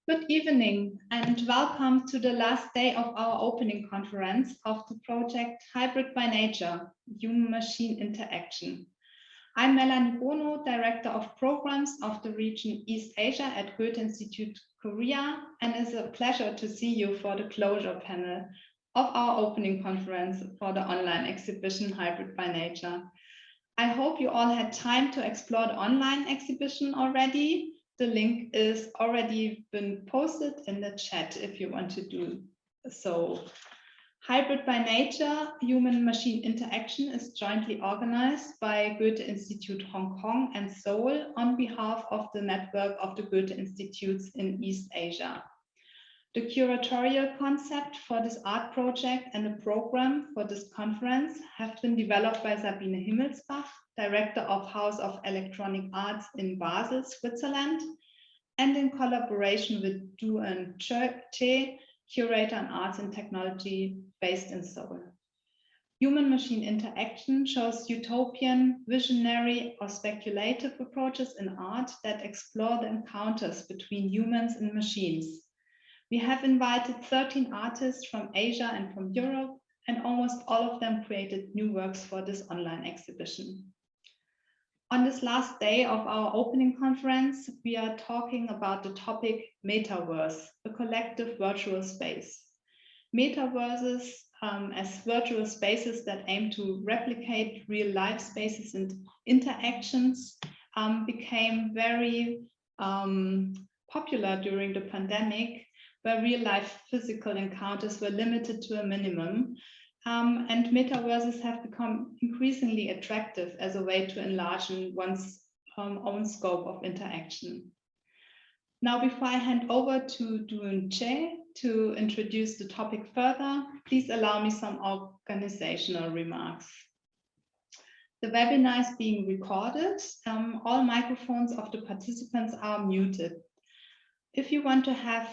Good evening and welcome to the last day of our opening conference of the project Hybrid by Nature, Human-Machine Interaction. I'm Melanie Bono, Director of Programs of the region East Asia at Goethe-Institut Korea, and it's a pleasure to see you for the closure panel of our opening conference for the online exhibition Hybrid by Nature. I hope you all had time to explore the online exhibition already. The link is already been posted in the chat if you want to do so. Hybrid by Nature, Human-Machine Interaction is jointly organized by Goethe-Institut Hong Kong and Seoul on behalf of the network of the Goethe Institutes in East Asia. The curatorial concept for this art project and the program for this conference have been developed by Sabine Himmelsbach, Director of House of Electronic Arts in Basel, Switzerland, and in collaboration with DooEun Choi, Curator in Arts and Technology based in Seoul. Human-machine interaction shows utopian, visionary, or speculative approaches in art that explore the encounters between humans and machines. We have invited 13 artists from Asia and from Europe, and almost all of them created new works for this online exhibition. On this last day of our opening conference, we are talking about the topic Metaverse, a collective virtual space. Metaverses as virtual spaces that aim to replicate real-life spaces and interactions became very popular during the pandemic, where real-life physical encounters were limited to a minimum. And metaverses have become increasingly attractive as a way to enlarge one's own scope of interaction. Now, before I hand over to DooEun Choi to introduce the topic further, please allow me some organizational remarks. The webinar is being recorded. All microphones of the participants are muted. If you want to have,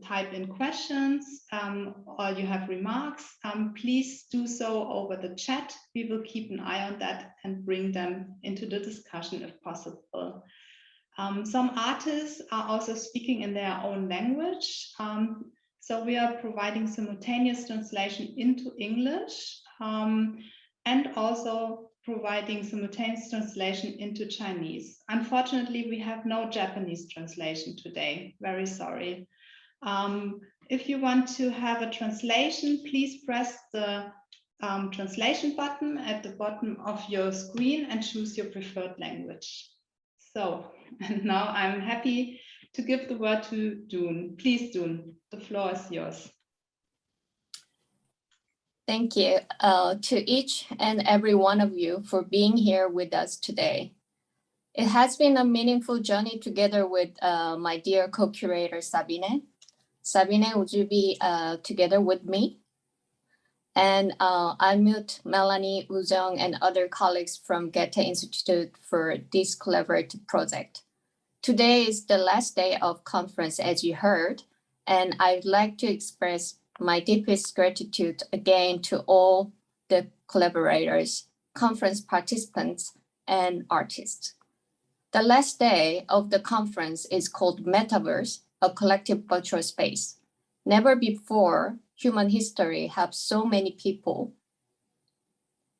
type in questions or you have remarks, please do so over the chat. We will keep an eye on that and bring them into the discussion if possible. Some artists are also speaking in their own language. So we are providing simultaneous translation into English and also providing simultaneous translation into Chinese. Unfortunately, we have no Japanese translation today. Very sorry. If you want to have a translation, please press the translation button at the bottom of your screen and choose your preferred language. So, and now I'm happy to give the word to DooEun. Please, DooEun, the floor is yours. Thank you to each and every one of you for being here with us today. It has been a meaningful journey together with my dear co-curator, Sabine. Sabine, would you be together with me? And I met Melanie Bono and other colleagues from Goethe-Institut for this collaborative project. Today is the last day of conference, as you heard, and I'd like to express my deepest gratitude again to all the collaborators, conference participants, and artists. The last day of the conference is called Metaverse, a collective virtual space. Never before human history have so many people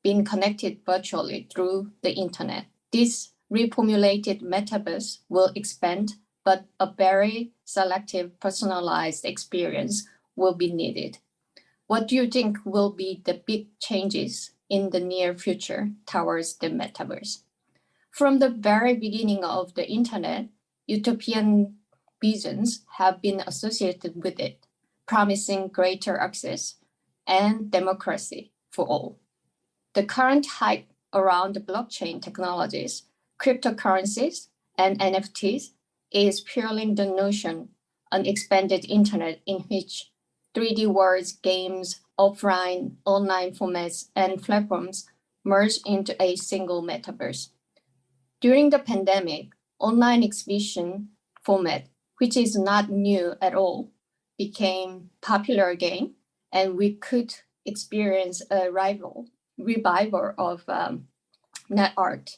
been connected virtually through the internet. This reformulated metaverse will expand, but a very selective, personalized experience will be needed. What do you think will be the big changes in the near future towards the metaverse? From the very beginning of the internet, utopian visions have been associated with it, promising greater access and democracy for all. The current hype around the blockchain technologies, cryptocurrencies, and NFTs is purely the notion an expanded internet in which 3D worlds, games, offline, online formats, and platforms merge into a single metaverse. During the pandemic, online exhibition format, which is not new at all, became popular again, and we could experience a revival of net art.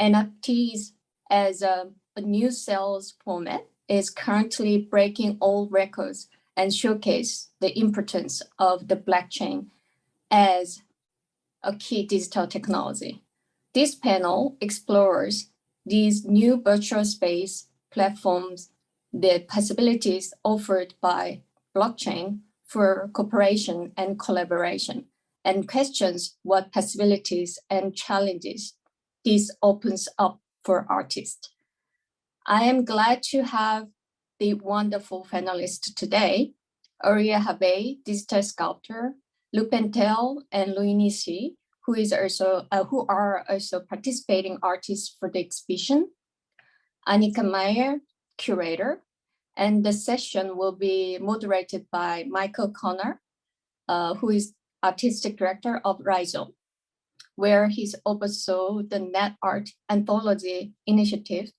NFTs as a a new sales format is currently breaking all records and showcase the importance of the blockchain as a key digital technology. This panel explores these new virtual space platforms, the possibilities offered by blockchain for cooperation and collaboration, and questions what possibilities and challenges this opens up for artists. I am glad to have the wonderful panelists today, Auriea Harvey, digital sculptor, Loopntale and Ruini Shi, who are also participating artists for the exhibition, Anika Meier, curator, and the session will be moderated by Michael Connor, who is artistic director of Rhizome, where he's oversaw the Net Art Anthology Initiative,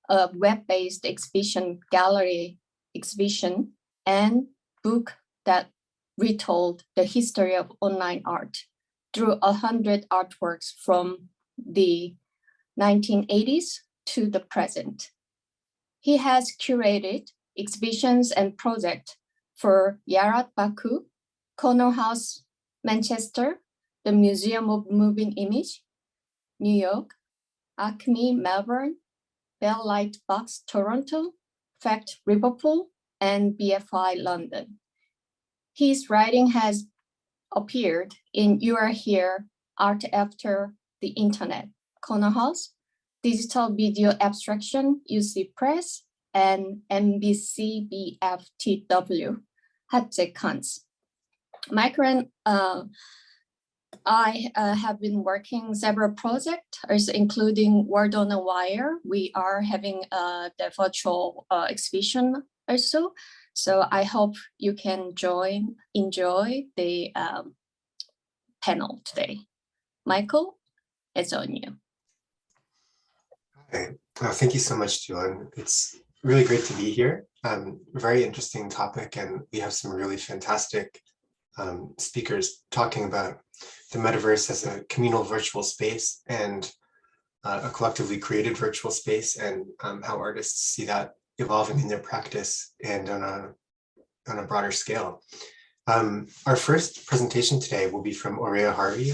a web-based exhibition gallery exhibition and book that retold the history of online art through 100 artworks from the 1980s to the present. He has curated exhibitions and projects for Yarat Baku, Corner House Manchester, the Museum of Moving Image, New York, Acme Melbourne, Bell Light Box Toronto, Fact Liverpool, and BFI London. His writing has appeared in You Are Here, Art After the Internet, Corner House, Digital Video Abstraction, UC Press, and MBCBFTW, Hatze Kans. Michael and I have been working several projects, including Word on a Wire. We are having the virtual exhibition also. So I hope you can enjoy the panel today. Michael, it's on you. Hi. Thank you so much, DooEun. It's really great to be here. Very interesting topic, and we have some really fantastic speakers talking about the metaverse as a communal virtual space and a collectively created virtual space, and how artists see that evolving in their practice and on a broader scale. Our first presentation today will be from Auriea Harvey,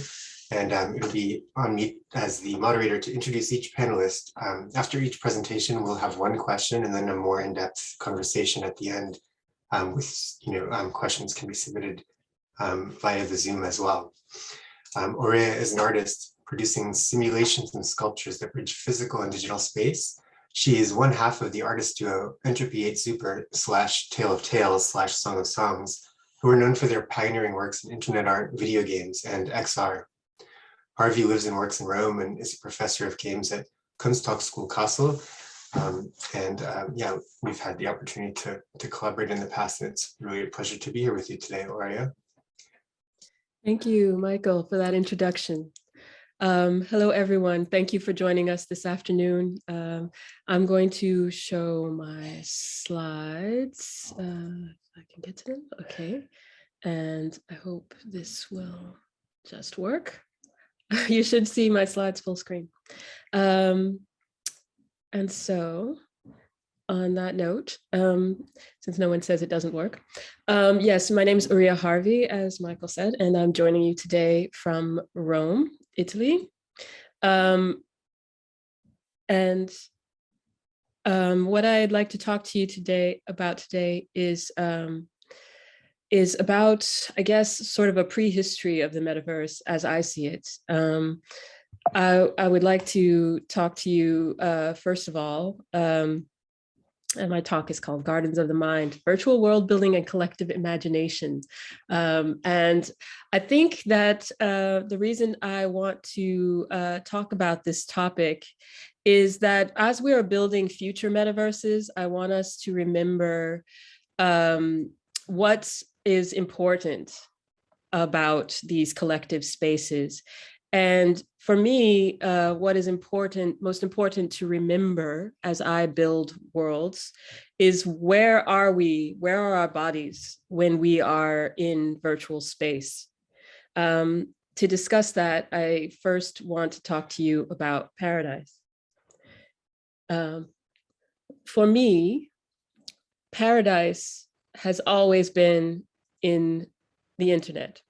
and it'll be on me as the moderator to introduce each panelist. After each presentation, we'll have one question and then a more in-depth conversation at the end, with questions can be submitted via the Zoom as well. Auriea is an artist producing simulations and sculptures that bridge physical and digital space. She is one half of the artist duo Entropy 8 Super / Tale of Tales / Song of Songs, who are known for their pioneering works in internet art, video games, and XR. Harvey lives and works in Rome and is a professor of games at Kunsthochschule Kassel. Yeah, we've had the opportunity to collaborate in the past, and it's really a pleasure to be here with you today, Auriea. Thank you, Michael, for that introduction. Hello, everyone. Thank you for joining us this afternoon. I'm going to show my slides. If I can get to them. Okay. And I hope this will just work. You should see my slides full screen. And so on that note, since no one says it doesn't work, yes, my name is Auriea Harvey, as Michael said, and I'm joining you today from Rome, Italy. What I'd like to talk to you today is about, I guess, sort of a prehistory of the metaverse as I see it. I would like to talk to you, first of all, and my talk is called Gardens of the Mind, Virtual World Building and Collective Imagination. And I think that the reason I want to talk about this topic is that as we are building future metaverses, I want us to remember what is important about these collective spaces. And for me, what is most important to remember as I build worlds is where are we? Where are our bodies when we are in virtual space? To discuss that, I first want to talk to you about paradise. for me, paradise has always been in the internet.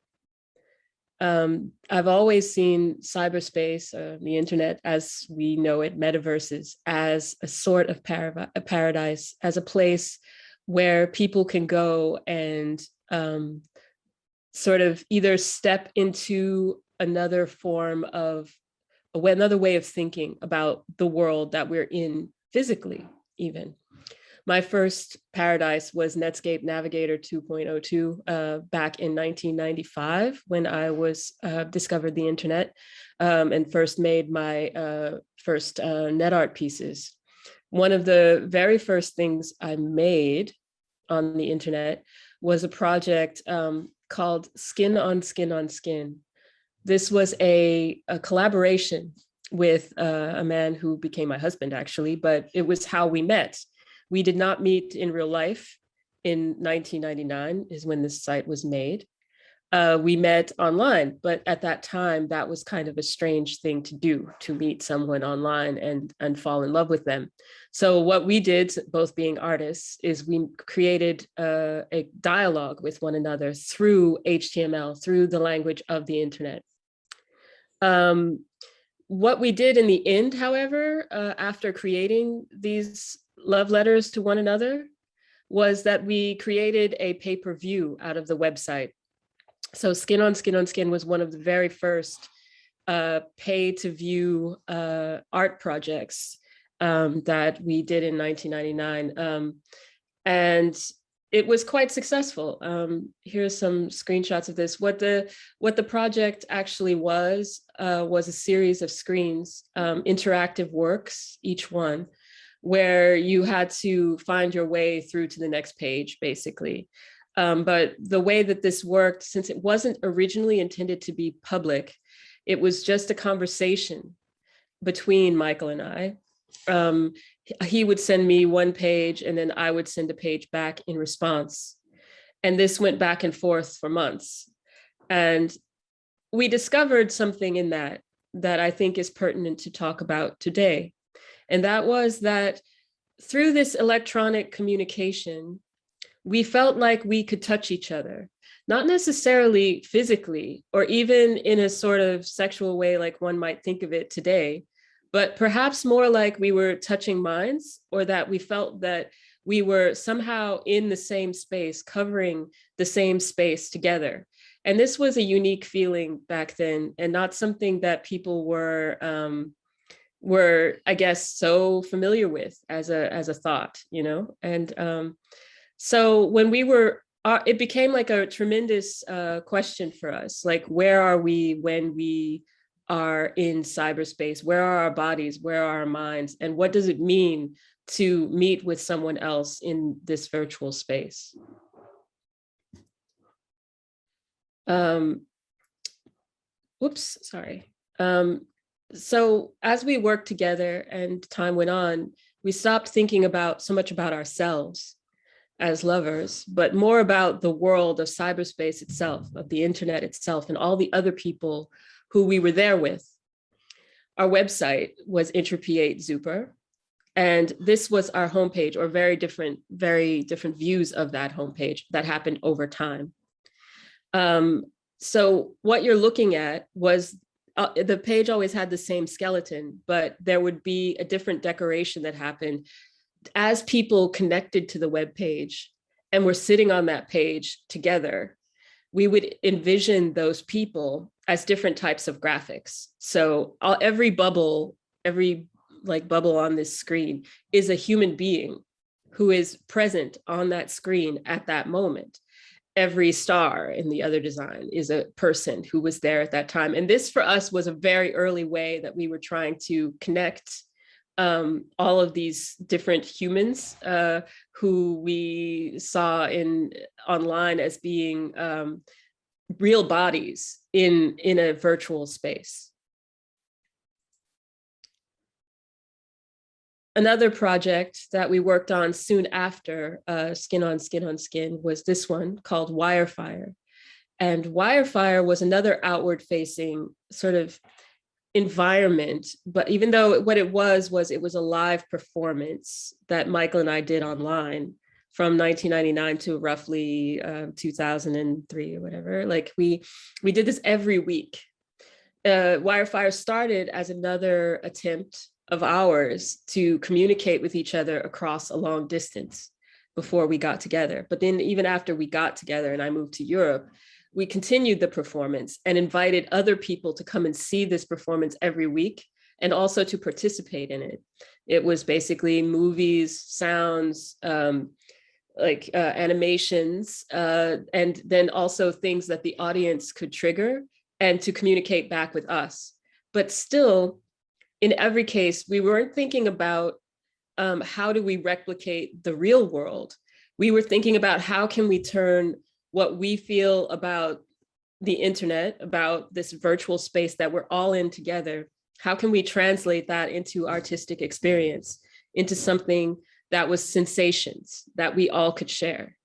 I've always seen cyberspace, the internet as we know it, metaverses, as a sort of a paradise, as a place where people can go and sort of either step into another form of, another way of thinking about the world that we're in physically, even. My first paradise was Netscape Navigator 2.02 back in 1995 when I was discovered the internet and first made my first net art pieces. One of the very first things I made on the internet was a project called Skin on Skin on Skin. This was a collaboration with a man who became my husband, actually, but it was how we met. We did not meet in real life. In 1999 is when this site was made. We met online, but at that time, that was kind of a strange thing to do, to meet someone online and fall in love with them. So what we did, both being artists, is we created a dialogue with one another through HTML, through the language of the internet. What we did in the end, however, after creating these love letters to one another, was that we created a pay-per-view out of the website. So Skin on Skin on Skin was one of the very first pay-to-view art projects that we did in 1999. And it was quite successful. Here's some screenshots of this. What the project actually was a series of screens, interactive works, each one, where you had to find your way through to the next page, basically. But the way that this worked, since it wasn't originally intended to be public, it was just a conversation between Michael and I. He would send me one page and then I would send a page back in response. And this went back and forth for months. And we discovered something in that I think is pertinent to talk about today. And that was that through this electronic communication, we felt like we could touch each other, not necessarily physically or even in a sort of sexual way like one might think of it today, but perhaps more like we were touching minds, or that we felt that we were somehow in the same space, covering the same space together. And this was a unique feeling back then, and not something that people were, I guess, so familiar with as a thought, you know? And so when we were, it became like a tremendous question for us, like, where are we when we are in cyberspace? Where are our bodies? Where are our minds? And what does it mean to meet with someone else in this virtual space? Whoops, sorry. So as we worked together and time went on, we stopped thinking so much about ourselves as lovers, but more about the world of cyberspace itself, of the internet itself, and all the other people who we were there with. Our website was Entropy8 Zuper, and this was our homepage, or very different views of that homepage that happened over time. So what you're looking at was, the page always had the same skeleton, but there would be a different decoration that happened as people connected to the web page and were sitting on that page together. We would envision those people as different types of graphics. So every bubble on this screen is a human being who is present on that screen at that moment. Every star in the other design is a person who was there at that time. And this for us was a very early way that we were trying to connect all of these different humans who we saw online as being real bodies in a virtual space. Another project that we worked on soon after Skin on Skin on Skin was this one called Wirefire. And Wirefire was another outward facing sort of environment, but even though what it was it was a live performance that Michael and I did online from 1999 to roughly 2003 or whatever. Like we did this every week. Wirefire started as another attempt of ours to communicate with each other across a long distance before we got together. But then even after we got together and I moved to Europe, we continued the performance and invited other people to come and see this performance every week and also to participate in it. It was basically movies, sounds, animations, and then also things that the audience could trigger and to communicate back with us. But still, in every case, we weren't thinking about how do we replicate the real world. We were thinking about how can we turn what we feel about the internet, about this virtual space that we're all in together, how can we translate that into artistic experience, into something that was sensations that we all could share.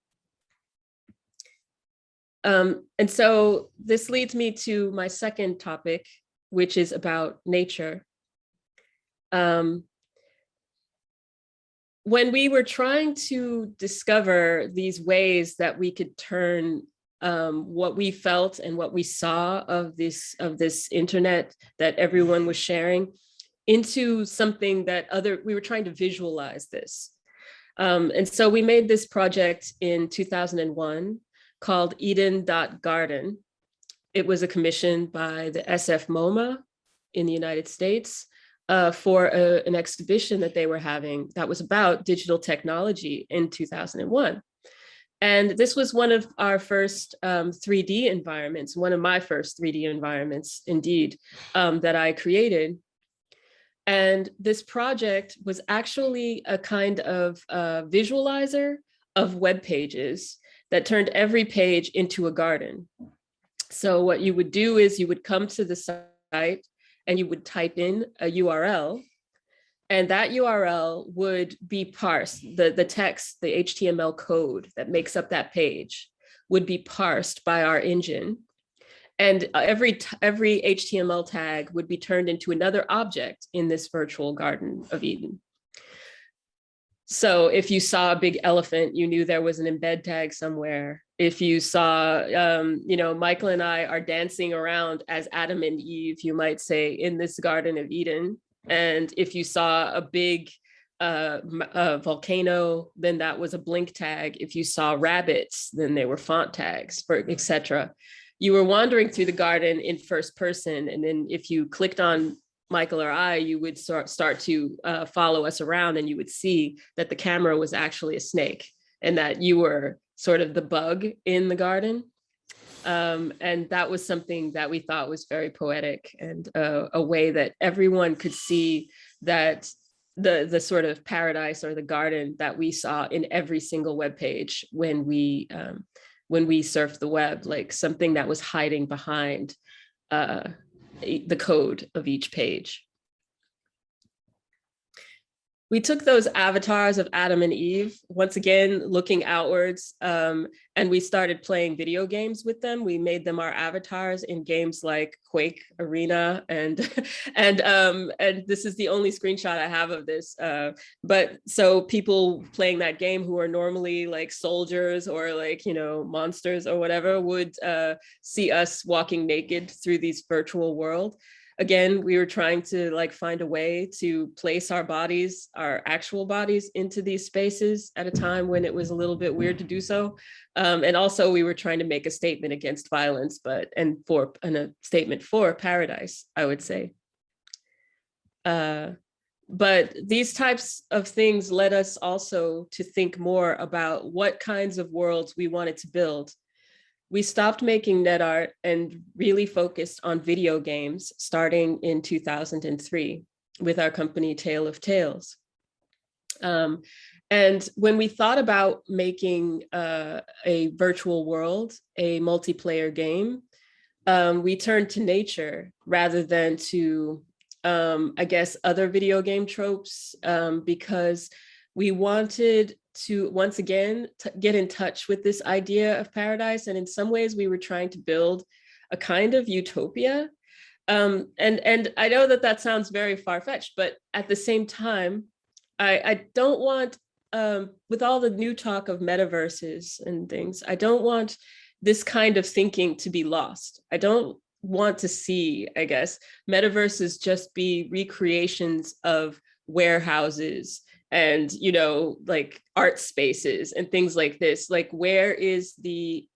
And so this leads me to my second topic, which is about nature. When we were trying to discover these ways that we could turn what we felt and what we saw of this internet that everyone was sharing into something that we were trying to visualize this. And so we made this project in 2001 called Eden.Garden. It was a commission by the SF MoMA in the United States for an exhibition that they were having that was about digital technology in 2001. And this was one of our first 3D environments, one of my first 3D environments, indeed, that I created. And this project was actually a kind of visualizer of web pages that turned every page into a garden. So what you would do is you would come to the site and you would type in a URL, and that URL would be parsed. The text, the HTML code that makes up that page would be parsed by our engine. And every HTML tag would be turned into another object in this virtual Garden of Eden. So if you saw a big elephant, you knew there was an embed tag somewhere. If you saw, Michael and I are dancing around as Adam and Eve, you might say, in this Garden of Eden. And if you saw a big volcano, then that was a blink tag. If you saw rabbits, then they were font tags, etc. You were wandering through the garden in first person. And then if you clicked on Michael or I, you would start to follow us around, and you would see that the camera was actually a snake and that you were sort of the bug in the garden. And that was something that we thought was very poetic and a way that everyone could see that the sort of paradise or the garden that we saw in every single web page when we surfed the web, like something that was hiding behind the code of each page. We took those avatars of Adam and Eve, once again, looking outwards, and we started playing video games with them. We made them our avatars in games like Quake Arena, and this is the only screenshot I have of this. But so people playing that game who are normally like soldiers or like, monsters or whatever would see us walking naked through these virtual world. Again, we were trying to find a way to place our bodies, our actual bodies, into these spaces at a time when it was a little bit weird to do so. And also we were trying to make a statement against violence, and a statement for paradise, I would say. But these types of things led us also to think more about what kinds of worlds we wanted to build. We stopped making net art and really focused on video games starting in 2003 with our company Tale of Tales. And when we thought about making a virtual world, a multiplayer game, we turned to nature rather than to, other video game tropes, because we wanted to, once again, get in touch with this idea of paradise. And in some ways, we were trying to build a kind of utopia And I know that that sounds very far-fetched, but at the same time, I don't want, with all the new talk of metaverses and things, I don't want this kind of thinking to be lost. I don't want to see, I guess, metaverses just be recreations of warehouses and, you know, like art spaces and things like this. Like, where is the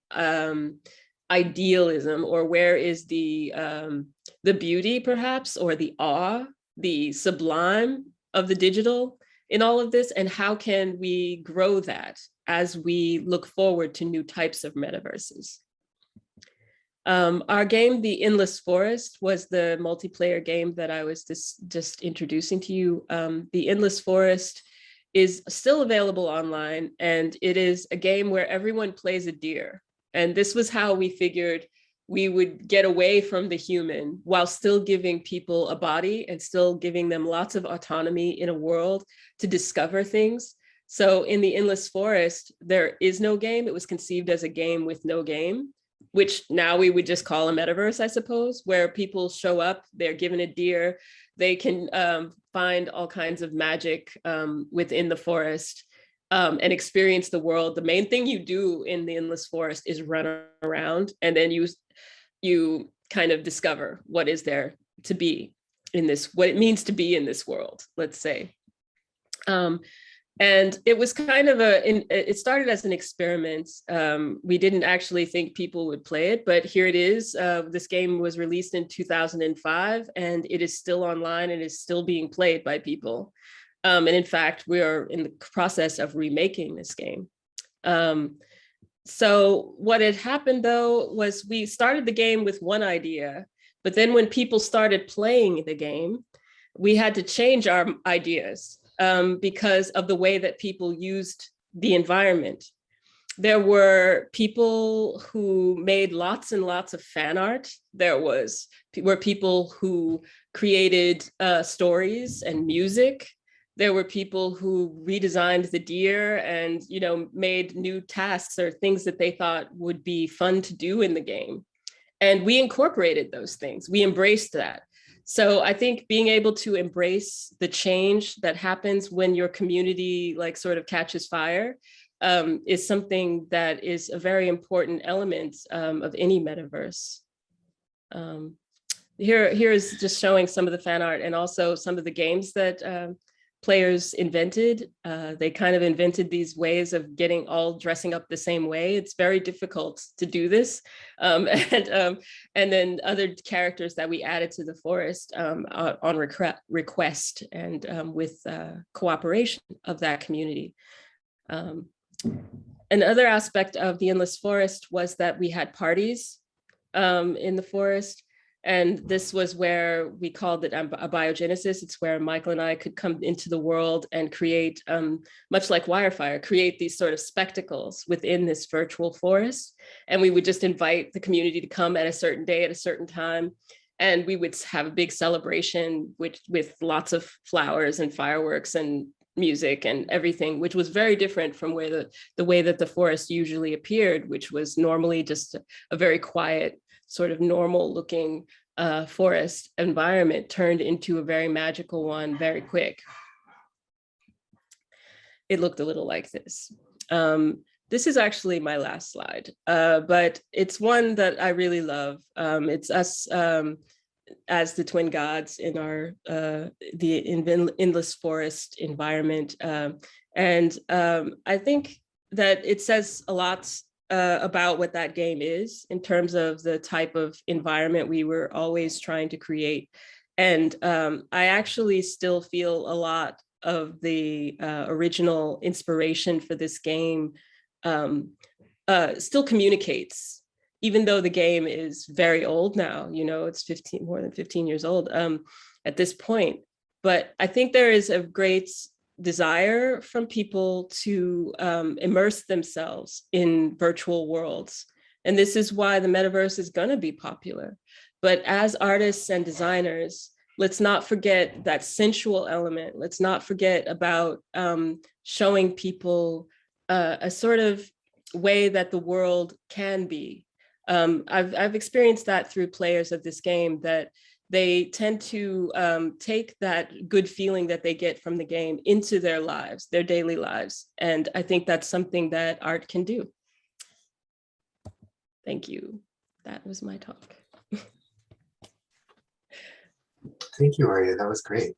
idealism, or where is the beauty perhaps, or the awe, the sublime of the digital in all of this? And how can we grow that as we look forward to new types of metaverses? Our game, The Endless Forest, was the multiplayer game that I was just introducing to you. The Endless Forest is still available online, and it is a game where everyone plays a deer. And this was how we figured we would get away from the human while still giving people a body and still giving them lots of autonomy in a world to discover things. So in The Endless Forest, there is no game. It was conceived as a game with no game, which now we would just call a metaverse, I suppose, where people show up, they're given a deer, they can find all kinds of magic within the forest, and experience the world. The main thing you do in the Endless Forest is run around, and then you kind of discover what is there to be in this, what it means to be in this world, let's say. And it was kind of it started as an experiment. We didn't actually think people would play it, but here it is. This game was released in 2005, and it is still online and is still being played by people. And in fact, we are in the process of remaking this game. So what had happened though was we started the game with one idea, but then when people started playing the game, we had to change our ideas because of the way that people used the environment. There were people who made lots and lots of fan art. There were people who created stories and music. There were people who redesigned the deer and, you know, made new tasks or things that they thought would be fun to do in the game. And we incorporated those things. We embraced that. So I think being able to embrace the change that happens when your community like sort of catches fire is something that is a very important element of any metaverse. Here is just showing some of the fan art and also some of the games that players invented. They kind of invented these ways of getting all dressing up the same way. It's very difficult to do this. And then other characters that we added to the forest on request and with cooperation of that community. Another aspect of the Endless Forest was that we had parties in the forest. And this was where we called it a biogenesis. It's where Michael and I could come into the world and create, much like Wirefire, create these sort of spectacles within this virtual forest. And we would just invite the community to come at a certain day at a certain time. And we would have a big celebration with lots of flowers and fireworks and music and everything, which was very different from where the way that the forest usually appeared, which was normally just a very quiet, sort of normal looking forest environment turned into a very magical one very quick. It looked a little like this. This is actually my last slide, but it's one that I really love. It's us as the twin gods in our the endless forest environment. And I think that it says a lot about what that game is in terms of the type of environment we were always trying to create. And I actually still feel a lot of the original inspiration for this game still communicates, even though the game is very old now, you know, it's more than 15 years old at this point. But I think there is a great desire from people to immerse themselves in virtual worlds. And this is why the metaverse is going to be popular. But as artists and designers, let's not forget that sensual element. Let's not forget about showing people a sort of way that the world can be. I've experienced that through players of this game, that they tend to take that good feeling that they get from the game into their lives, their daily lives. And I think that's something that art can do. Thank you. That was my talk. Thank you, Auriea. That was great.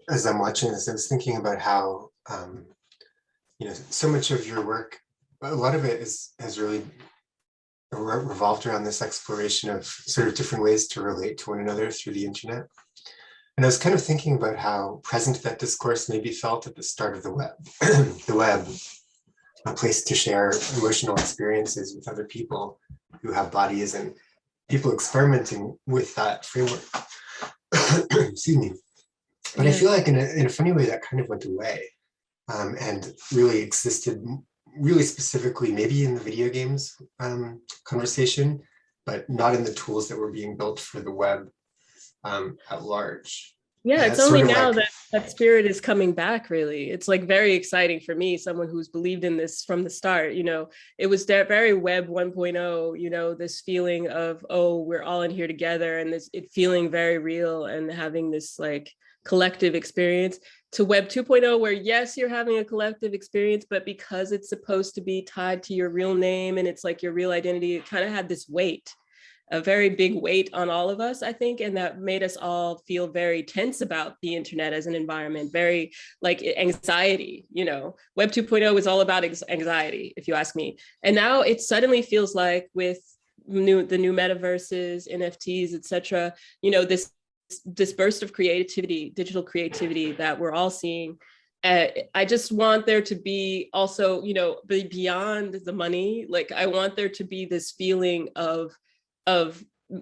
As I'm watching this, I was thinking about how, you know, so much of your work, a lot of it has really revolved around this exploration of sort of different ways to relate to one another through the internet. And I was kind of thinking about how present that discourse may be felt at the start of the web. The web, a place to share emotional experiences with other people who have bodies, and people experimenting with that framework. Excuse me. But I feel like in a funny way that kind of went away, and really existed really specifically maybe in the video games conversation, but not in the tools that were being built for the web at large. Yeah, it's only now that that spirit is coming back, really. It's like very exciting for me, someone who's believed in this from the start. You know, it was very web 1.0, you know, this feeling of, oh, we're all in here together, and this it feeling very real and having this like collective experience, to web 2.0, where yes, you're having a collective experience, but because it's supposed to be tied to your real name and it's like your real identity, it kind of had this weight, a very big weight on all of us, I think, and that made us all feel very tense about the internet as an environment, very like anxiety, you know. Web 2.0 was all about anxiety, if you ask me. And now it suddenly feels like with the new metaverses, NFTs, etc., you know, this burst of creativity, digital creativity that we're all seeing. I just want there to be also, you know, beyond the money, like I want there to be this feeling of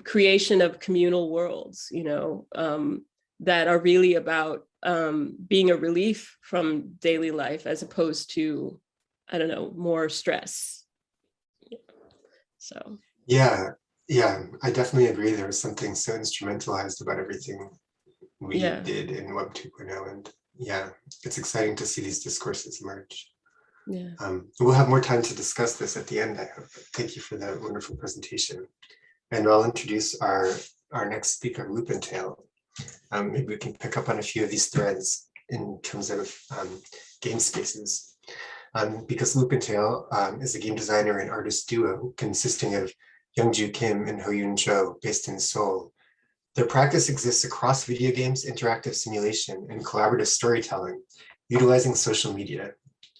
creation of communal worlds, you know, that are really about being a relief from daily life as opposed to, I don't know, more stress. So. Yeah, I definitely agree. There was something so instrumentalized about everything we did in Web 2.0. And yeah, it's exciting to see these discourses emerge. Yeah. We'll have more time to discuss this at the end, I hope. Thank you for that wonderful presentation. And I'll introduce our next speaker, Loopntale. Maybe we can pick up on a few of these threads in terms of game spaces. Because Loopntale is a game designer and artist duo consisting of Youngju Kim and DooEun Choi, based in Seoul. Their practice exists across video games, interactive simulation, and collaborative storytelling, utilizing social media.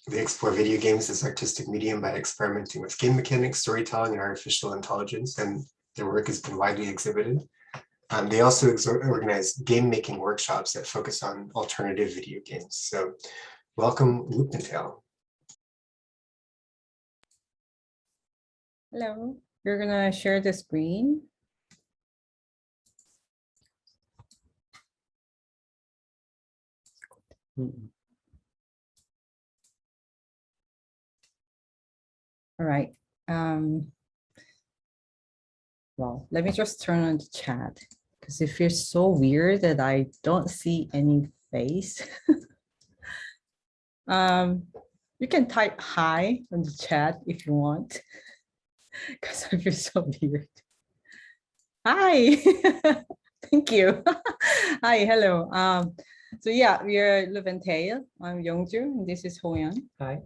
They explore video games as artistic medium by experimenting with game mechanics, storytelling, and artificial intelligence, and their work has been widely exhibited. They also organize game-making workshops that focus on alternative video games. So welcome, Loopntale. Hello, we're gonna share the screen. All right. Well, let me just turn on the chat because it feels so weird that I don't see any face. You can type hi on the chat if you want, because I feel so weird. Hi, thank you. Hi, hello. So yeah, we are 룹앤테일. I'm Youngju, and this is DooEun. Hi.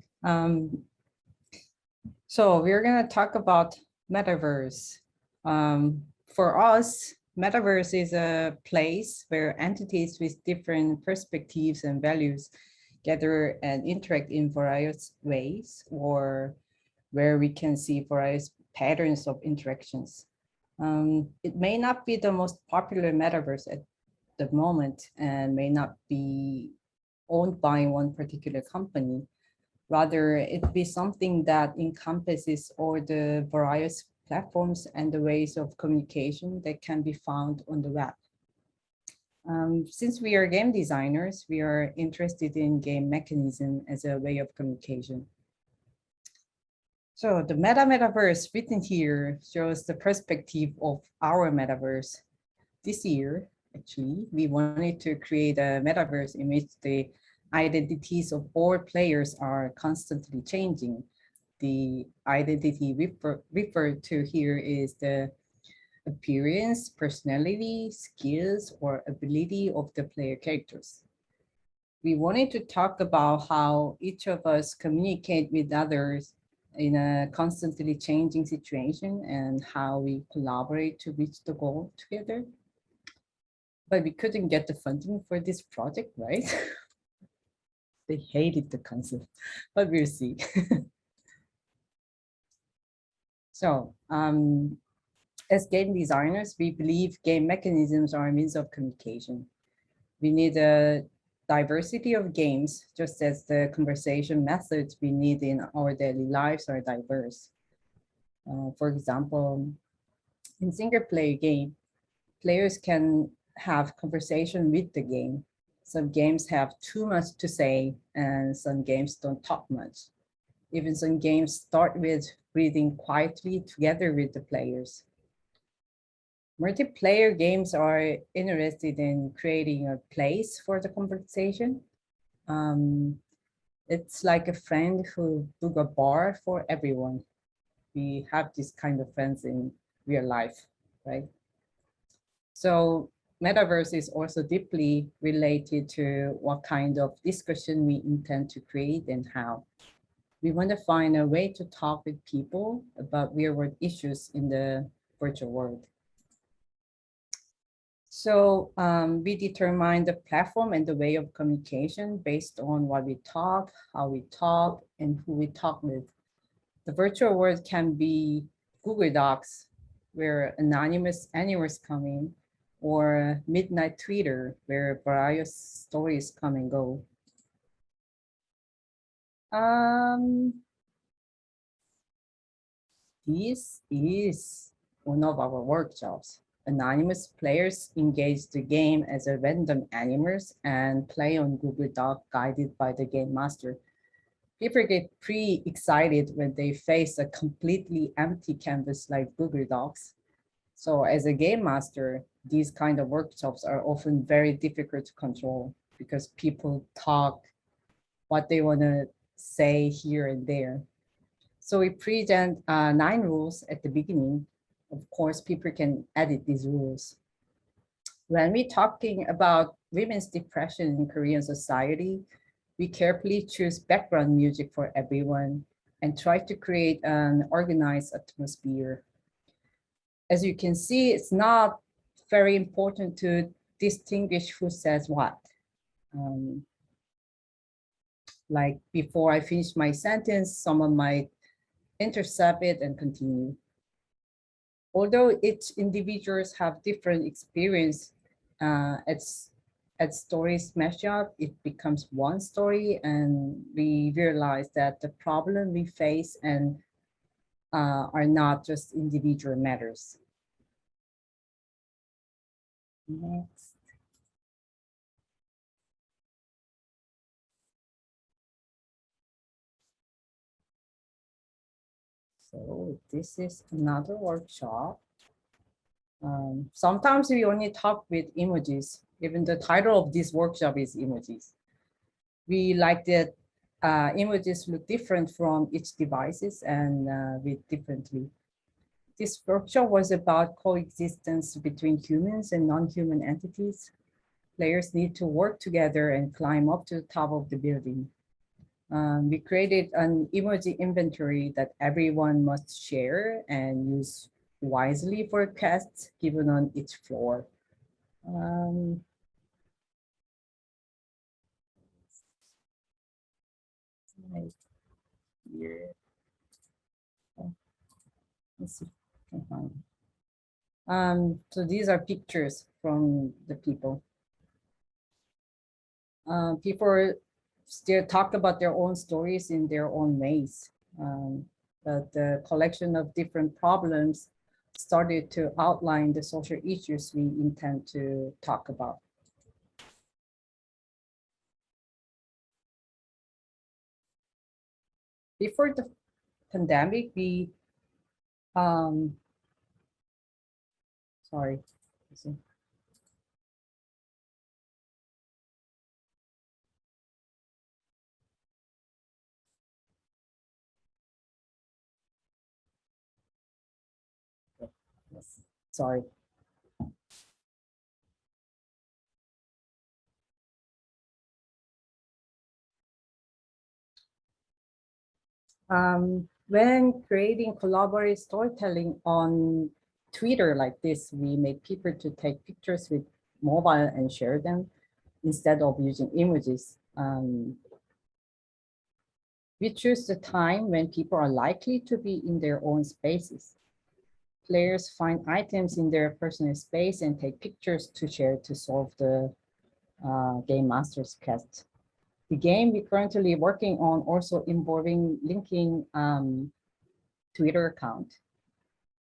So we're gonna talk about Metaverse. For us, Metaverse is a place where entities with different perspectives and values gather and interact in various ways, or where we can see various patterns of interactions. It may not be the most popular metaverse at the moment and may not be owned by one particular company. Rather, it be something that encompasses all the various platforms and the ways of communication that can be found on the web. Since we are game designers, we are interested in game mechanism as a way of communication. So the metaverse written here shows the perspective of our metaverse. This year, actually, we wanted to create a metaverse in which the identities of all players are constantly changing. The identity referred to here is the appearance, personality, skills, or ability of the player characters. We wanted to talk about how each of us communicate with others in a constantly changing situation and how we collaborate to reach the goal together. But we couldn't get the funding for this project, right? They hated the concept, but we'll see. So, as game designers, we believe game mechanisms are a means of communication. We need a diversity of games, just as the conversation methods we need in our daily lives are diverse. For example, in single-player game, players can have conversation with the game. Some games have too much to say, and some games don't talk much. Even some games start with reading quietly together with the players. Multiplayer games are interested in creating a place for the conversation. It's like a friend who book a bar for everyone. We have this kind of friends in real life, right? So Metaverse is also deeply related to what kind of discussion we intend to create and how. We want to find a way to talk with people about real-world issues in the virtual world. So we determine the platform and the way of communication based on what we talk, how we talk, and who we talk with. The virtual world can be Google Docs, where anonymous animals come in, or midnight Twitter, where various stories come and go. This is one of our workshops. Anonymous players engage the game as a random animals and play on Google Doc guided by the game master. People get pretty excited when they face a completely empty canvas like Google Docs. So as a game master, these kind of workshops are often very difficult to control because people talk what they want to say here and there. So we present 9 rules at the beginning. Of course, people can edit these rules. When we're talking about women's depression in Korean society, we carefully choose background music for everyone and try to create an organized atmosphere. As you can see, it's not very important to distinguish who says what. Like before I finish my sentence, someone might intercept it and continue. Although each individuals have different experience, as stories mesh up, it becomes one story, and we realize that the problem we face and are not just individual matters. Next. So this is another workshop. Sometimes we only talk with emojis. Even the title of this workshop is emojis. We like that emojis look different from each devices and read differently. This workshop was about coexistence between humans and non-human entities. Players need to work together and climb up to the top of the building. We created an emoji inventory that everyone must share and use wisely for quests given on each floor. Right here. Let's see if I can find. So these are pictures from the people. People still talk about their own stories in their own ways. But the collection of different problems started to outline the social issues we intend to talk about. Before the pandemic, we, sorry. Yes. Sorry. When creating collaborative storytelling on Twitter like this, we make people to take pictures with mobile and share them instead of using images. We choose the time when people are likely to be in their own spaces. Players find items in their personal space and take pictures to share to solve the game master's quest. The game we're currently working on also involving linking Twitter account.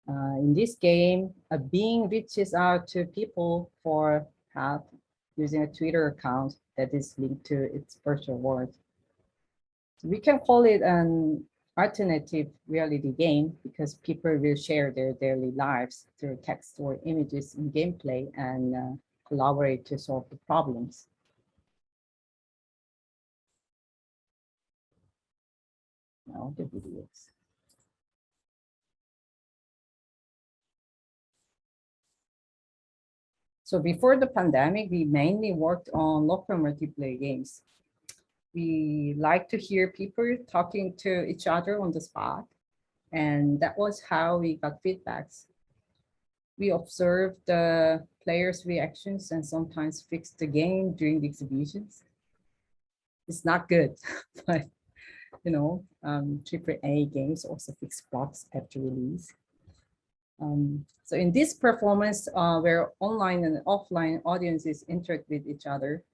In this game, a being reaches out to people for help using a Twitter account that is linked to its virtual world. So we can call it an alternative reality game because people will share their daily lives through text or images in gameplay and collaborate to solve the problems. Now the videos. So before the pandemic, we mainly worked on local multiplayer games. We like to hear people talking to each other on the spot, and that was how we got feedbacks. We observed the players' reactions and sometimes fixed the game during the exhibitions. It's not good, but you know, AAA games also fix bugs after release. So in this performance, where online and offline audiences interact with each other,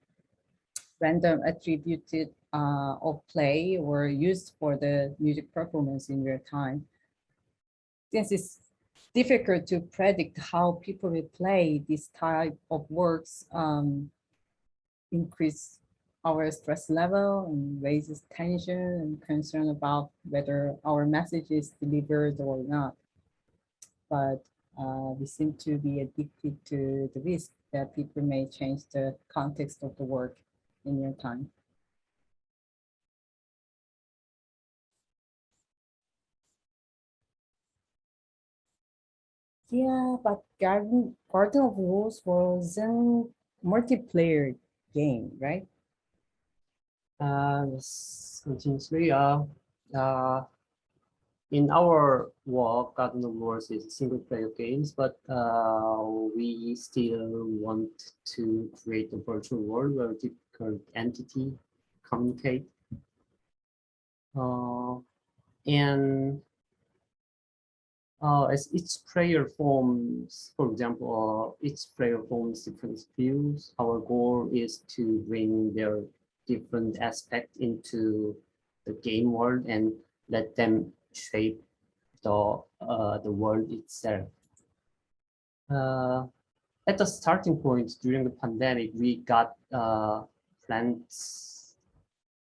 random attributed of play were used for the music performance in real time. Since it's difficult to predict how people will play this type of works, increase our stress level and raises tension and concern about whether our message is delivered or not. But we seem to be addicted to the risk that people may change the context of the work in real time. Yeah, but Garden of Rose wasn't multiplayer game, right? Yes, continuously. In our work, Garden of Wars is single player games, but we still want to create a virtual world where different entity communicate. And as each player forms, for example, each player forms different views. Our goal is to bring their different aspects into the game world and let them shape the world itself. At the starting point during the pandemic, we got plants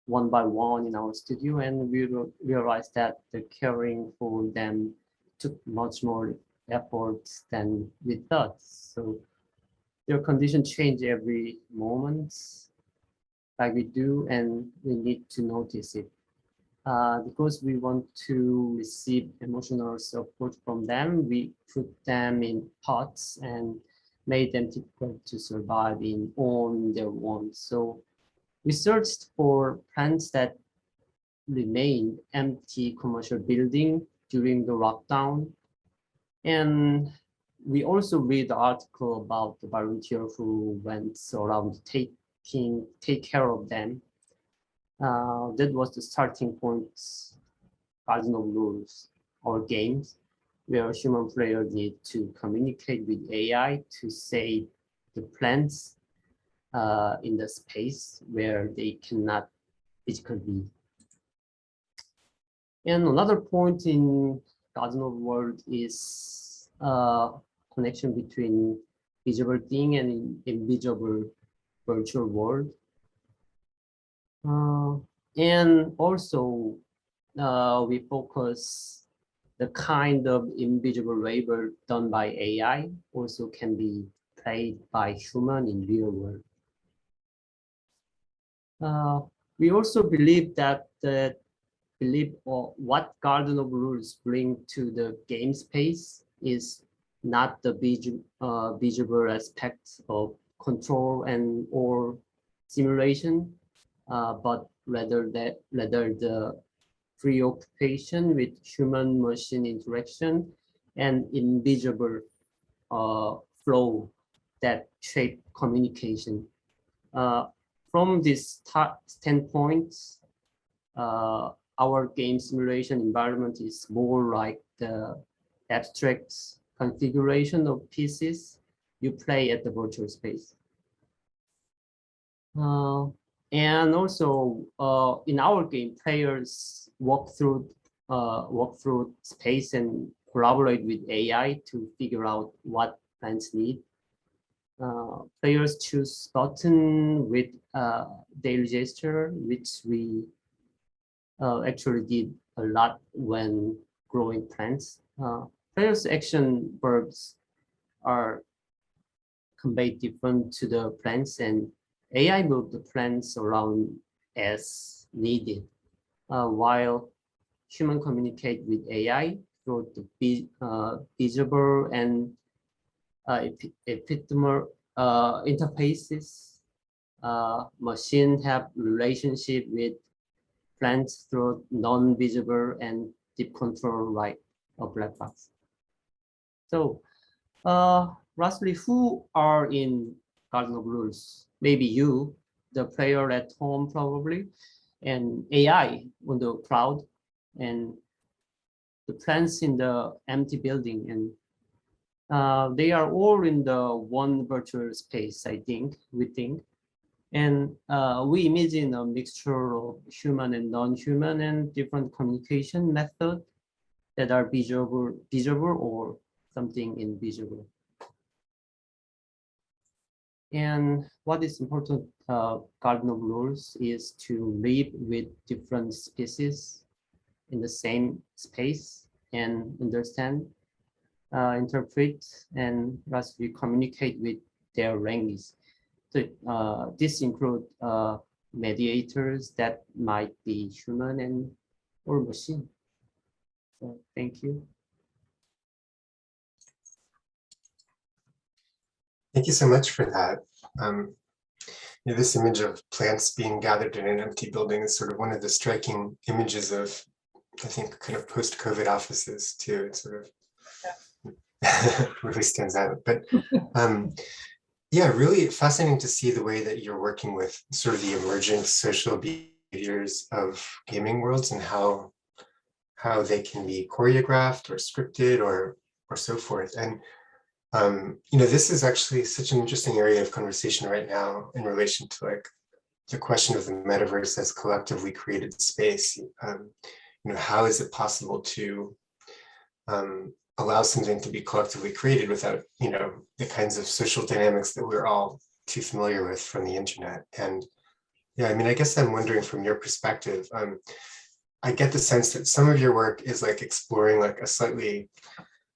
one by one in our studio, and we realized that the caring for them took much more effort than we thought. So their condition change every moment, like we do, and we need to notice it. Because we want to receive emotional support from them, we put them in pots and made them difficult to survive on their own. So we searched for plants that remained empty commercial building during the lockdown. And we also read the article about the volunteer who went around take care of them. That was the starting point, Garden of Rules, our games, where human players need to communicate with AI to save the plants in the space where they cannot physically be. And another point in Garden of World is connection between visible thing and invisible virtual world. And also we focus the kind of invisible labor done by AI also can be played by human in real world. We also believe that what Garden of Rules bring to the game space is not the visible aspects of control and or simulation, but rather the preoccupation with human-machine interaction and invisible flow that shape communication. From this standpoint, our game simulation environment is more like the abstract configuration of pieces you play at the virtual space. And also in our game, players walk through space and collaborate with AI to figure out what plants need. Players choose button with daily gesture, which we actually did a lot when growing plants. Players' action verbs are conveyed different to the plants, and AI move the plants around as needed, while human communicate with AI through the visible and ephemeral interfaces. Machines have relationship with plants through non-visible and deep control like a black box. So, lastly, who are in Garden of Rules? Maybe you, the player at home probably, and AI on the cloud, and the plants in the empty building, and they are all in the one virtual space, we think. And we imagine a mixture of human and non-human and different communication methods that are visible or something invisible. And what is important, Garden of Rules, is to live with different species in the same space and understand, interpret, and lastly communicate with their language. So this includes mediators that might be human and or machine. So thank you. Thank you so much for that. This image of plants being gathered in an empty building is sort of one of the striking images of, I think, kind of post-COVID offices too. It sort of really stands out. But yeah, really fascinating to see the way that you're working with sort of the emergent social behaviors of gaming worlds and how they can be choreographed or scripted or so forth. And this is actually such an interesting area of conversation right now in relation to like the question of the metaverse as collectively created space. How is it possible to allow something to be collectively created without, the kinds of social dynamics that we're all too familiar with from the internet? And yeah, I guess I'm wondering from your perspective, I get the sense that some of your work is like exploring like a slightly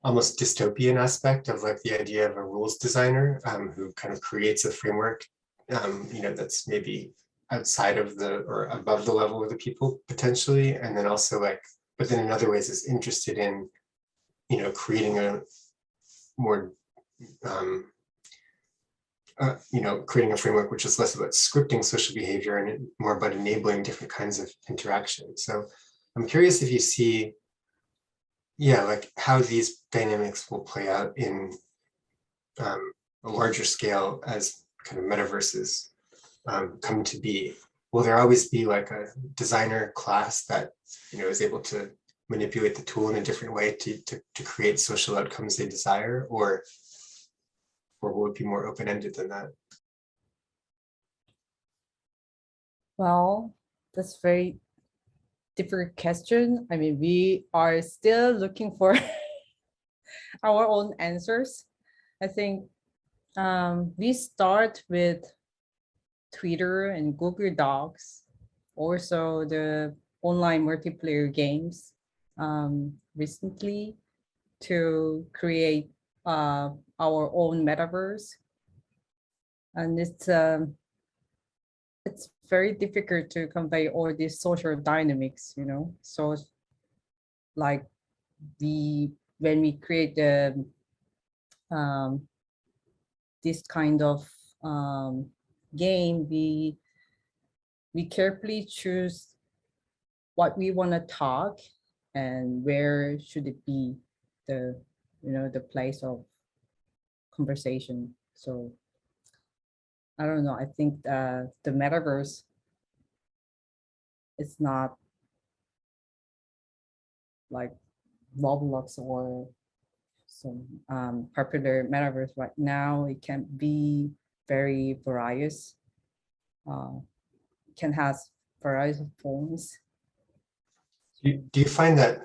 almost dystopian aspect of like the idea of a rules designer who kind of creates a framework, that's maybe outside of or above the level of the people potentially. And then also but then in other ways is interested in, creating a more, creating a framework which is less about scripting social behavior and more about enabling different kinds of interaction. So I'm curious if you see, like how these dynamics will play out in a larger scale as kind of metaverses come to be. Will there always be like a designer class that, is able to manipulate the tool in a different way to create social outcomes they desire, or will it be more open-ended than that? Well, that's very different question. We are still looking for our own answers. I think we start with Twitter and Google Docs, also the online multiplayer games recently to create our own metaverse. And it's very difficult to convey all these social dynamics, So like when we create the this kind of game, we carefully choose what we want to talk and where should it be the place of conversation. So I don't know. I think the metaverse is not like Roblox or some popular metaverse right now. It can be very various. Can have various forms. Do you find that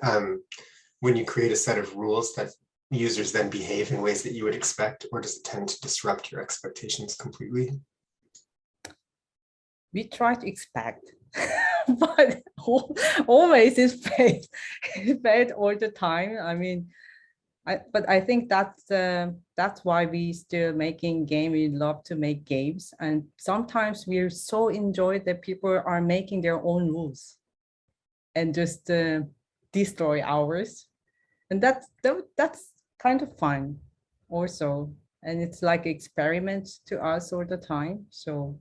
when you create a set of rules that users then behave in ways that you would expect, or does it tend to disrupt your expectations completely? We try to expect, but always it's bad, all the time. I mean, but I think that's why we still making game. We love to make games, and sometimes we're so enjoyed that people are making their own rules and just destroy ours, and that's kind of fun also, and it's like experiments to us all the time. So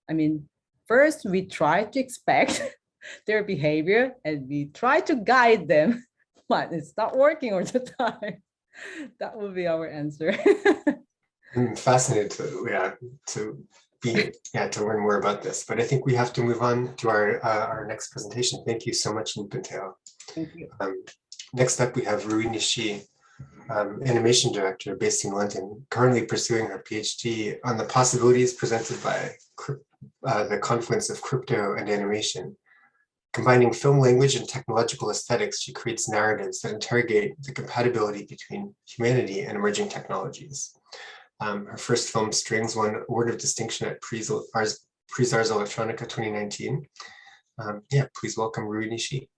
I mean, first we try to expect their behavior and we try to guide them, but it's not working all the time. That will be our answer. I'm fascinated to learn more about this, but I think we have to move on to our next presentation. Thank you so much, Loopntale. Thank you. Next up, we have Ruini Shi, animation director based in London, currently pursuing her PhD on the possibilities presented by the confluence of crypto and animation. Combining film language and technological aesthetics, she creates narratives that interrogate the compatibility between humanity and emerging technologies. Her first film, Strings, won Award of Distinction at Prix Arts Electronica 2019. Please welcome Ruini Shi.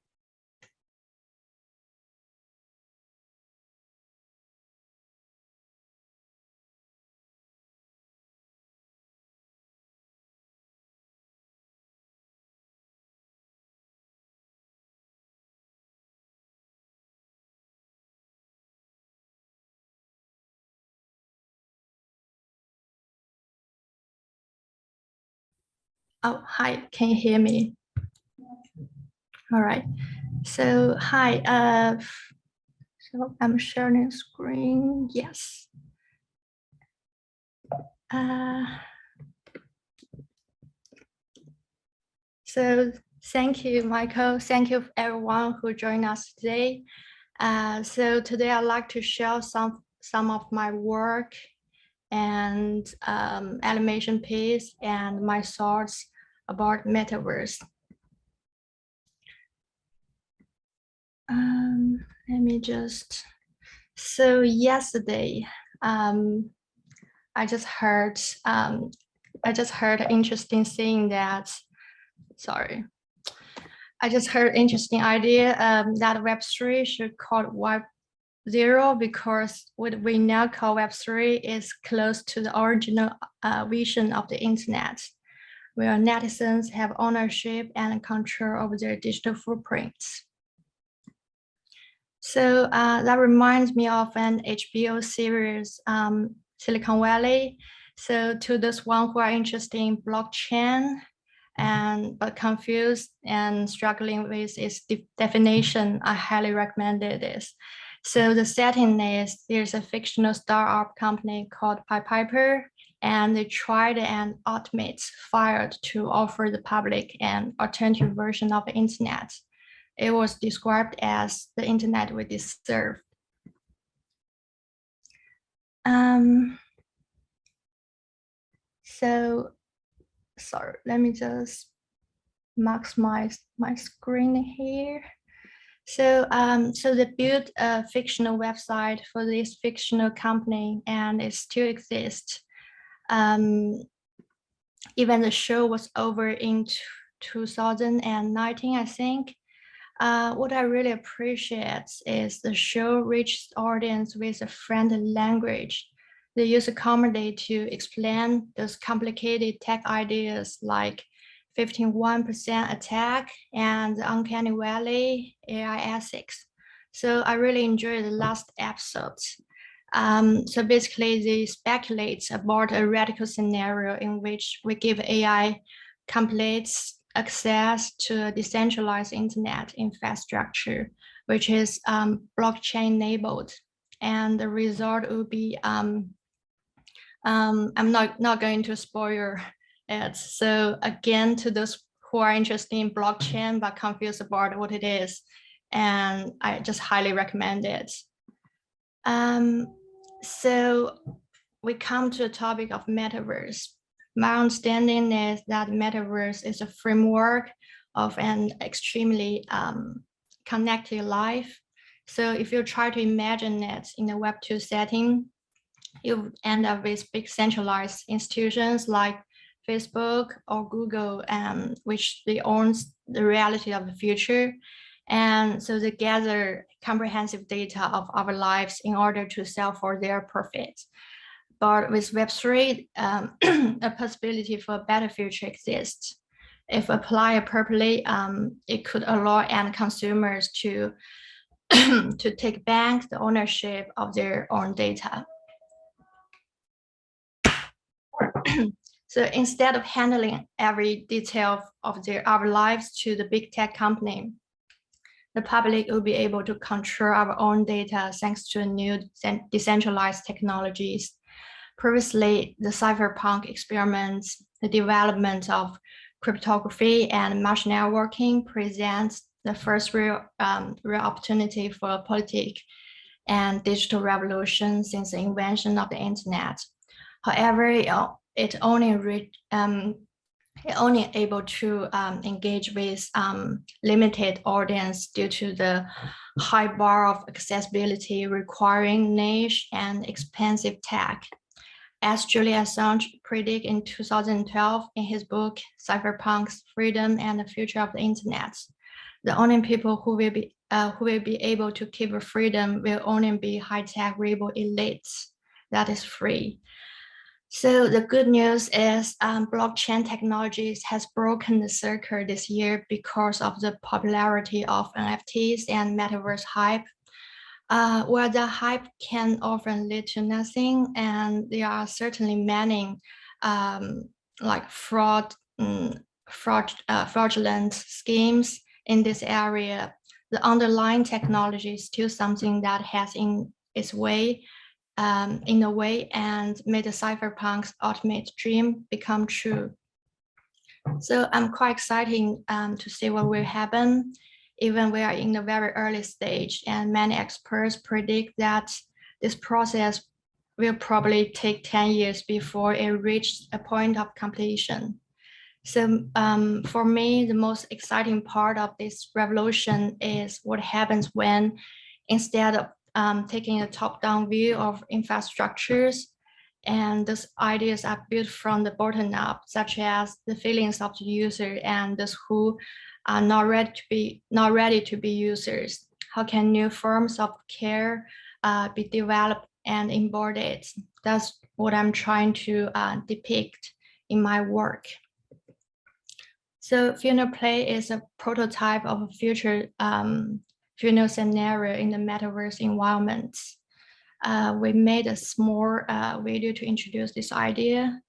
Oh, hi, can you hear me? All right, so hi, so I'm sharing screen, yes. So thank you, Michael. Thank you everyone who joined us today. So today I'd like to share some of my work and animation piece and my thoughts about Metaverse. Let me just, so yesterday, I just heard an interesting thing that, sorry. I just heard interesting idea that Web3 should call Web0 because what we now call Web3 is close to the original vision of the internet, where netizens have ownership and control over their digital footprints. So that reminds me of an HBO series, Silicon Valley. So to those one who are interested in blockchain but confused and struggling with its definition, I highly recommend this. So the setting is there's a fictional startup company called Piper, and they tried and automate Fired to offer the public an alternative version of the internet. It was described as the internet we deserve. So, sorry, let me just maximize my screen here. So, so they built a fictional website for this fictional company, and it still exists. Even the show was over in 2019, I think. What I really appreciate is the show reached audience with a friendly language. They use a comedy to explain those complicated tech ideas like 51% attack and the uncanny valley AI ethics. So I really enjoyed the last episode. So basically, they speculate about a radical scenario in which we give AI complete access to a decentralized internet infrastructure, which is blockchain enabled. And the result will be, I'm not going to spoil it. So again, to those who are interested in blockchain but confused about what it is, and I just highly recommend it. So we come to the topic of metaverse. My understanding is that metaverse is a framework of an extremely connected life. So if you try to imagine it in a Web2 setting, you end up with big centralized institutions like Facebook or Google, which they own the reality of the future. And so they gather comprehensive data of our lives in order to sell for their profit. But with Web3, a possibility for a better future exists. If applied properly, it could allow end consumers to take back the ownership of their own data. So instead of handling every detail of our lives to the big tech company, the public will be able to control our own data thanks to new decentralized technologies. Previously, the cypherpunk experiments, the development of cryptography and mesh networking presents the first real opportunity for a politic and digital revolution since the invention of the internet. However, it only able to engage with limited audience due to the high bar of accessibility requiring niche and expensive tech. As Julian Assange predicted in 2012 in his book, Cypherpunks, Freedom and the Future of the Internet, the only people who will be able to keep freedom will only be high-tech rebel elites. That is free. So the good news is blockchain technologies has broken the circle this year because of the popularity of NFTs and metaverse hype. Where the hype can often lead to nothing, and there are certainly many like fraudulent schemes in this area. The underlying technology is still something that has in a way and made the cypherpunk's ultimate dream become true. So I'm quite excited to see what will happen. Even we are in the very early stage, and many experts predict that this process will probably take 10 years before it reaches a point of completion. So for me, the most exciting part of this revolution is what happens when, instead of taking a top-down view of infrastructures, and those ideas are built from the bottom up, such as the feelings of the user and those who are not ready to be users. How can new forms of care be developed and embodied? That's what I'm trying to depict in my work. So funeral play is a prototype of a future funeral scenario in the metaverse environment. We made a small video to introduce this idea.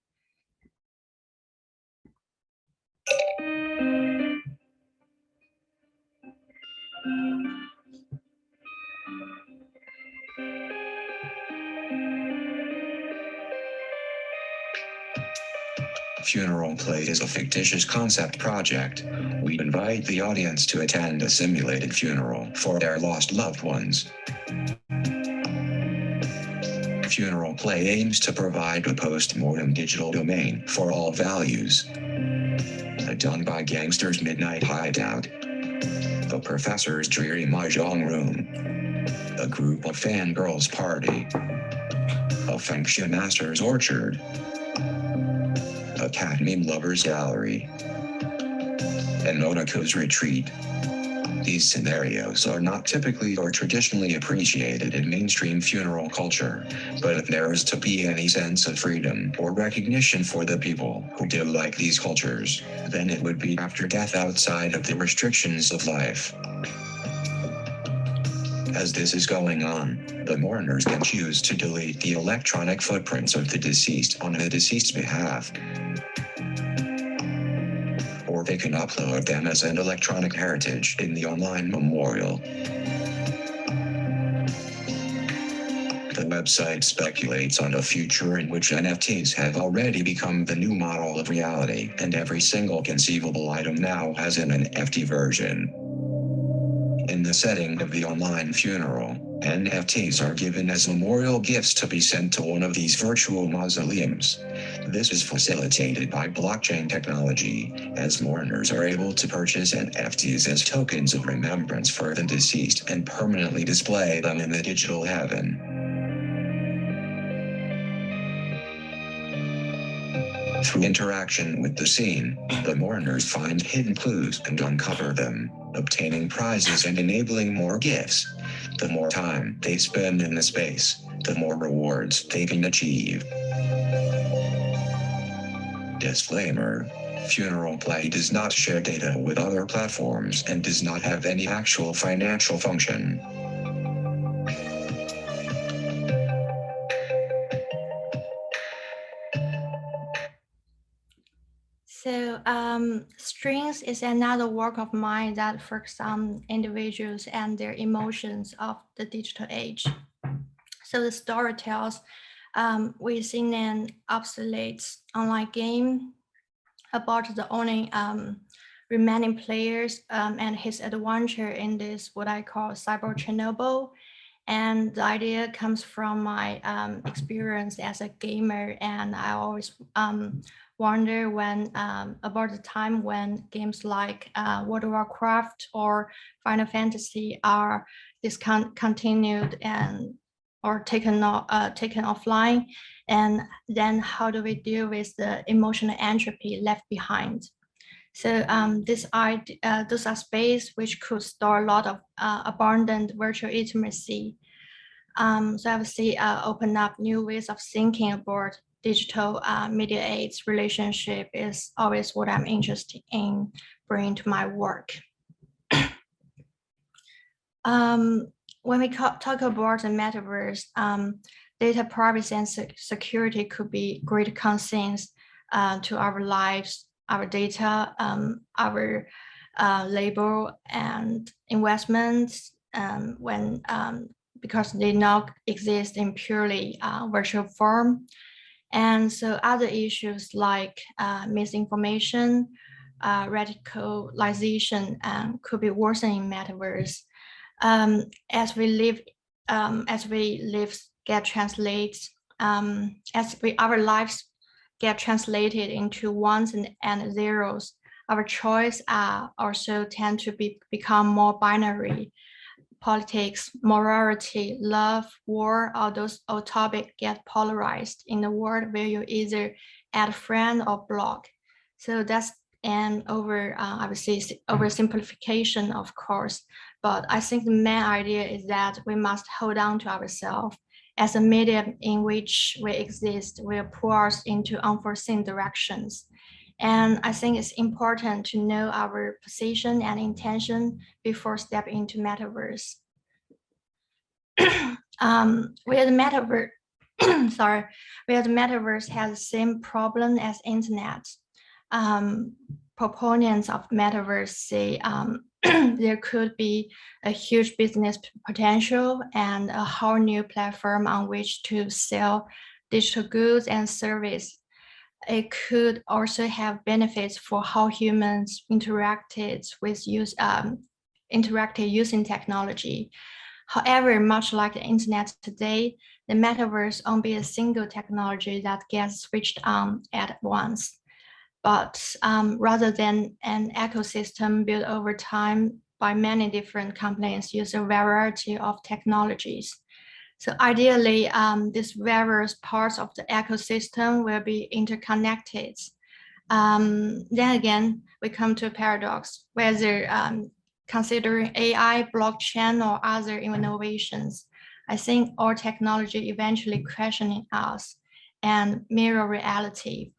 Funeral play is a fictitious concept project. We invite the audience to attend a simulated funeral for their lost loved ones. Funeral play aims to provide a post-mortem digital domain for all values. Done by Gangster's Midnight Hideout, the Professor's Dreary Mahjong Room, a group of fangirls party, a Fengxia Master's Orchard, a cat meme lovers gallery, and Onako's retreat. These scenarios are not typically or traditionally appreciated in mainstream funeral culture, but if there is to be any sense of freedom or recognition for the people who do like these cultures, then it would be after death outside of the restrictions of life. As this is going on, the mourners can choose to delete the electronic footprints of the deceased on the deceased's behalf, or they can upload them as an electronic heritage in the online memorial. The website speculates on a future in which NFTs have already become the new model of reality, and every single conceivable item now has an NFT version. In the setting of the online funeral, NFTs are given as memorial gifts to be sent to one of these virtual mausoleums. This is facilitated by blockchain technology, as mourners are able to purchase NFTs as tokens of remembrance for the deceased and permanently display them in the digital heaven. Through interaction with the scene, the mourners find hidden clues and uncover them, obtaining prizes and enabling more gifts. The more time they spend in the space, the more rewards they can achieve. Disclaimer: Funeral Play does not share data with other platforms and does not have any actual financial function. So Strings is another work of mine that focuses on individuals and their emotions of the digital age. So the story tells within an obsolete online game about the only remaining players and his adventure in this, what I call cyber Chernobyl. And the idea comes from my experience as a gamer, and I always wonder when about the time when games like World of Warcraft or Final Fantasy are discontinued and or taken offline, and then how do we deal with the emotional entropy left behind? So those are space which could store a lot of abundant virtual intimacy. So I would say open up new ways of thinking about digital media aids relationship is always what I'm interested in bringing to my work. When we talk about the metaverse, data privacy and security could be great concerns to our lives, our data, our labor and investments, because they now exist in purely virtual form. And so other issues like misinformation, radicalization could be worsened in metaverse. As we live, get translated, our lives get translated into ones and zeros, our choices also tend to become more binary. Politics, morality, love, war, all those all topics get polarized in the world where you either add a friend or block. So that's an I would say oversimplification, of course, but I think the main idea is that we must hold on to ourselves as a medium in which we exist will pull us into unforeseen directions. And I think it's important to know our position and intention before stepping into metaverse. Where the metaverse, where the metaverse has the same problem as internet. Proponents of metaverse say there could be a huge business potential and a whole new platform on which to sell digital goods and services. It could also have benefits for how humans interacted using technology. However, much like the internet today, the metaverse won't be a single technology that gets switched on at once, but rather than an ecosystem built over time by many different companies using a variety of technologies. So ideally, these various parts of the ecosystem will be interconnected. Then again, we come to a paradox, whether considering AI, blockchain, or other innovations. I think all technology eventually questioning us and mirror reality.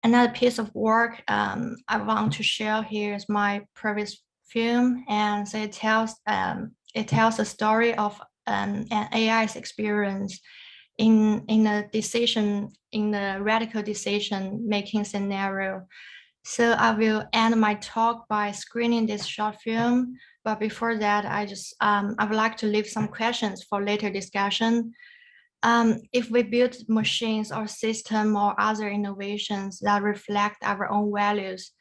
Another piece of work I want to share here is my previous film, and so it tells it tells a story of an AI's experience in a radical decision making scenario. So I will end my talk by screening this short film. But before that, I would like to leave some questions for later discussion. If we build machines or system or other innovations that reflect our own values,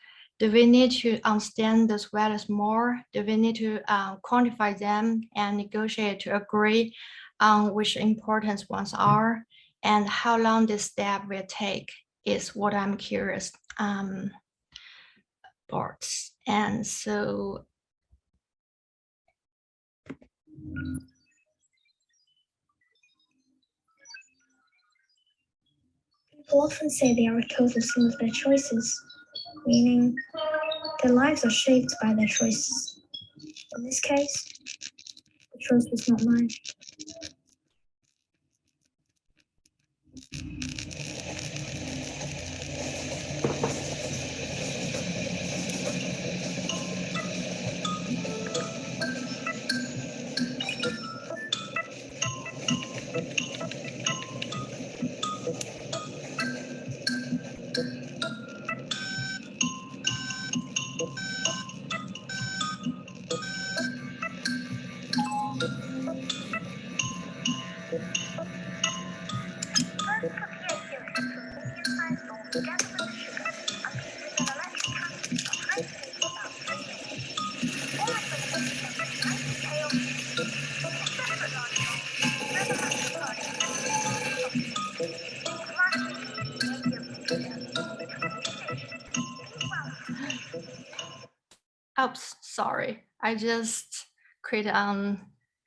do we need to understand those values more? Do we need to quantify them and negotiate to agree on which important ones are? And how long this step will take is what I'm curious about. And so people often say they are a total sum of their choices, meaning their lives are shaped by their choices. In this case, the choice was not mine. Oops, sorry. I just quit on.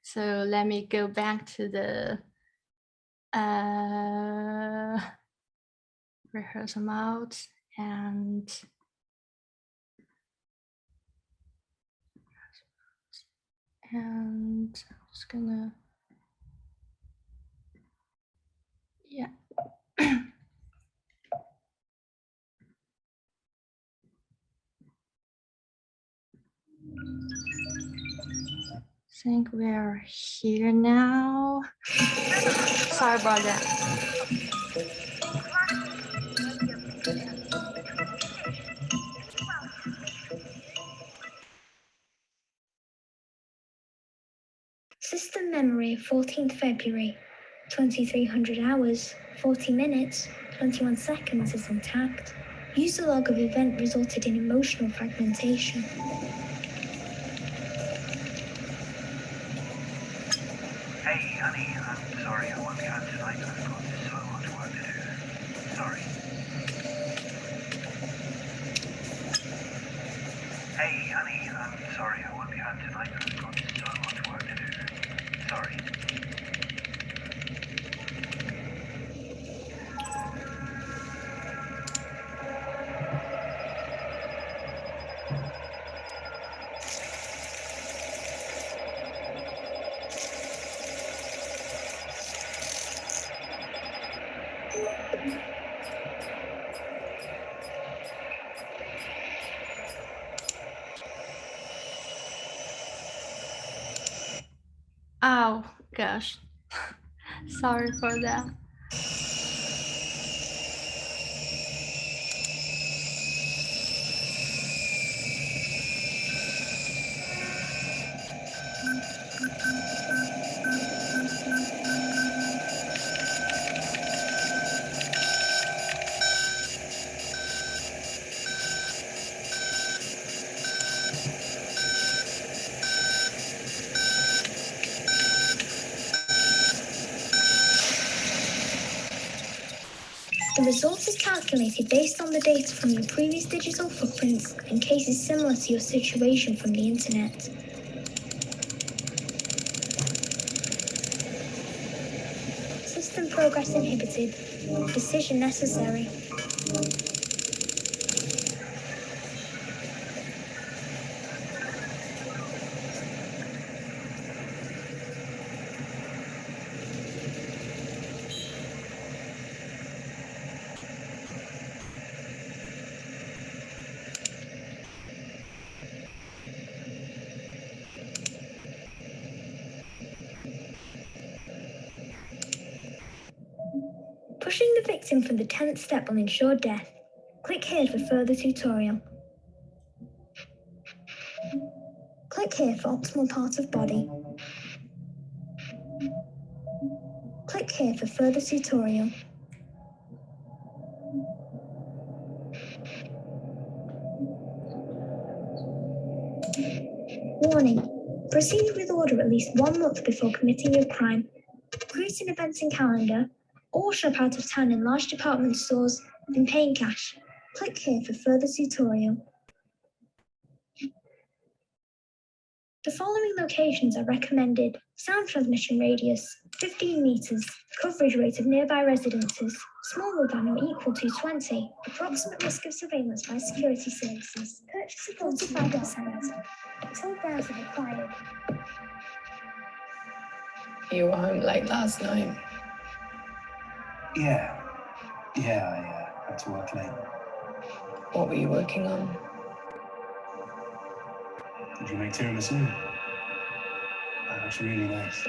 So let me go back to the rehearsal mode and I'm just gonna, yeah. I think we're here now. Sorry about that. System memory, 14th February, 2300 hours, 40 minutes, 21 seconds is intact. User log of event resulted in emotional fragmentation. Hey, honey, I'm sorry I won't be home tonight. I've got so much work to do. Sorry. Hey, honey, I'm sorry I won't be home tonight. I've got so much work to do. Sorry. Oh gosh, sorry for that. The result is calculated based on the data from your previous digital footprints and cases similar to your situation from the internet. System progress inhibited. Decision necessary. Pushing the victim from the 10th step will ensure death. Click here for further tutorial. Click here for optimal part of body. Click here for further tutorial. Warning. Proceed with order at least 1 month before committing your crime. Create an events in calendar or shop out of town in large department stores and pay in cash. Click here for further tutorial. The following locations are recommended: sound transmission radius 15 meters, coverage rate of nearby residences smaller than or equal to 20, approximate risk of surveillance by security services, purchase of 45%, toll browser required. You were home late last night. Yeah, I had to work late. What were you working on? Did you make tiramisu? That looks really nice.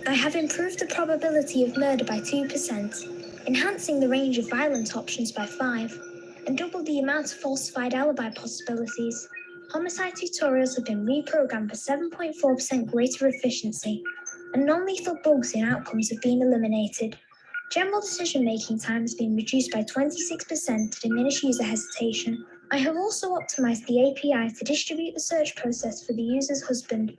I have improved the probability of murder by 2%, enhancing the range of violence options by 5, and doubled the amount of falsified alibi possibilities. Homicide tutorials have been reprogrammed for 7.4% greater efficiency, and non-lethal bugs in outcomes have been eliminated. General decision-making time has been reduced by 26% to diminish user hesitation. I have also optimized the API to distribute the search process for the user's husband,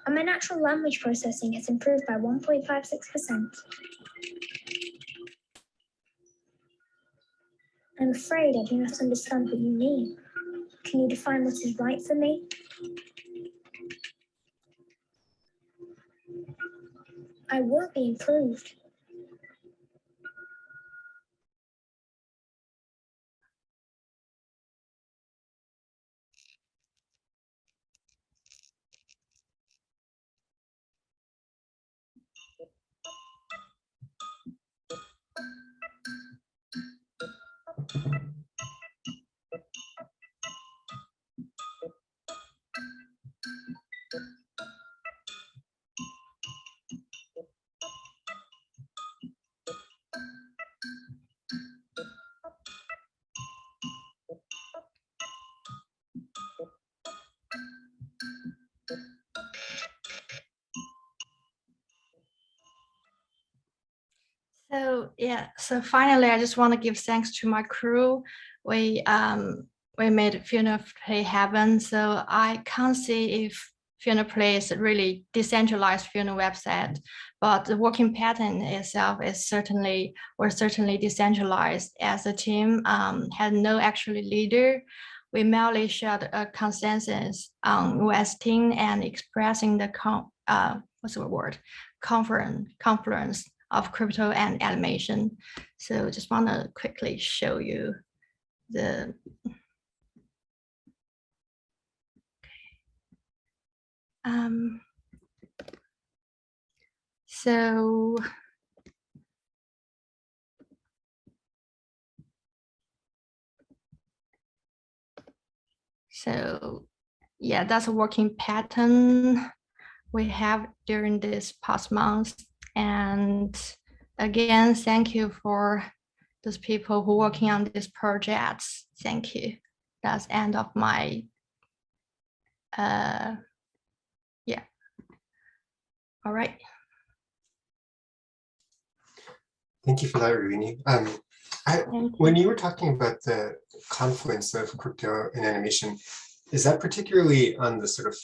and my natural language processing has improved by 1.56%. I'm afraid I do not understand what you mean. Can you define what is right for me? I will be improved. So finally, I just want to give thanks to my crew. We made Fiona Play happen. So I can't see if Fiona Play is really decentralized Fiona website, but the working pattern itself is certainly decentralized, as the team had no actual leader. We merely shared a consensus on resting and expressing the confluence of crypto and animation. So just want to quickly show you the so yeah, that's a working pattern we have during this past month. And again, thank you for those people who are working on these projects. Thank you. That's the end of my, yeah. All right. Thank you for that, Ruini. When you were talking about the confluence of crypto and animation, is that particularly on the sort of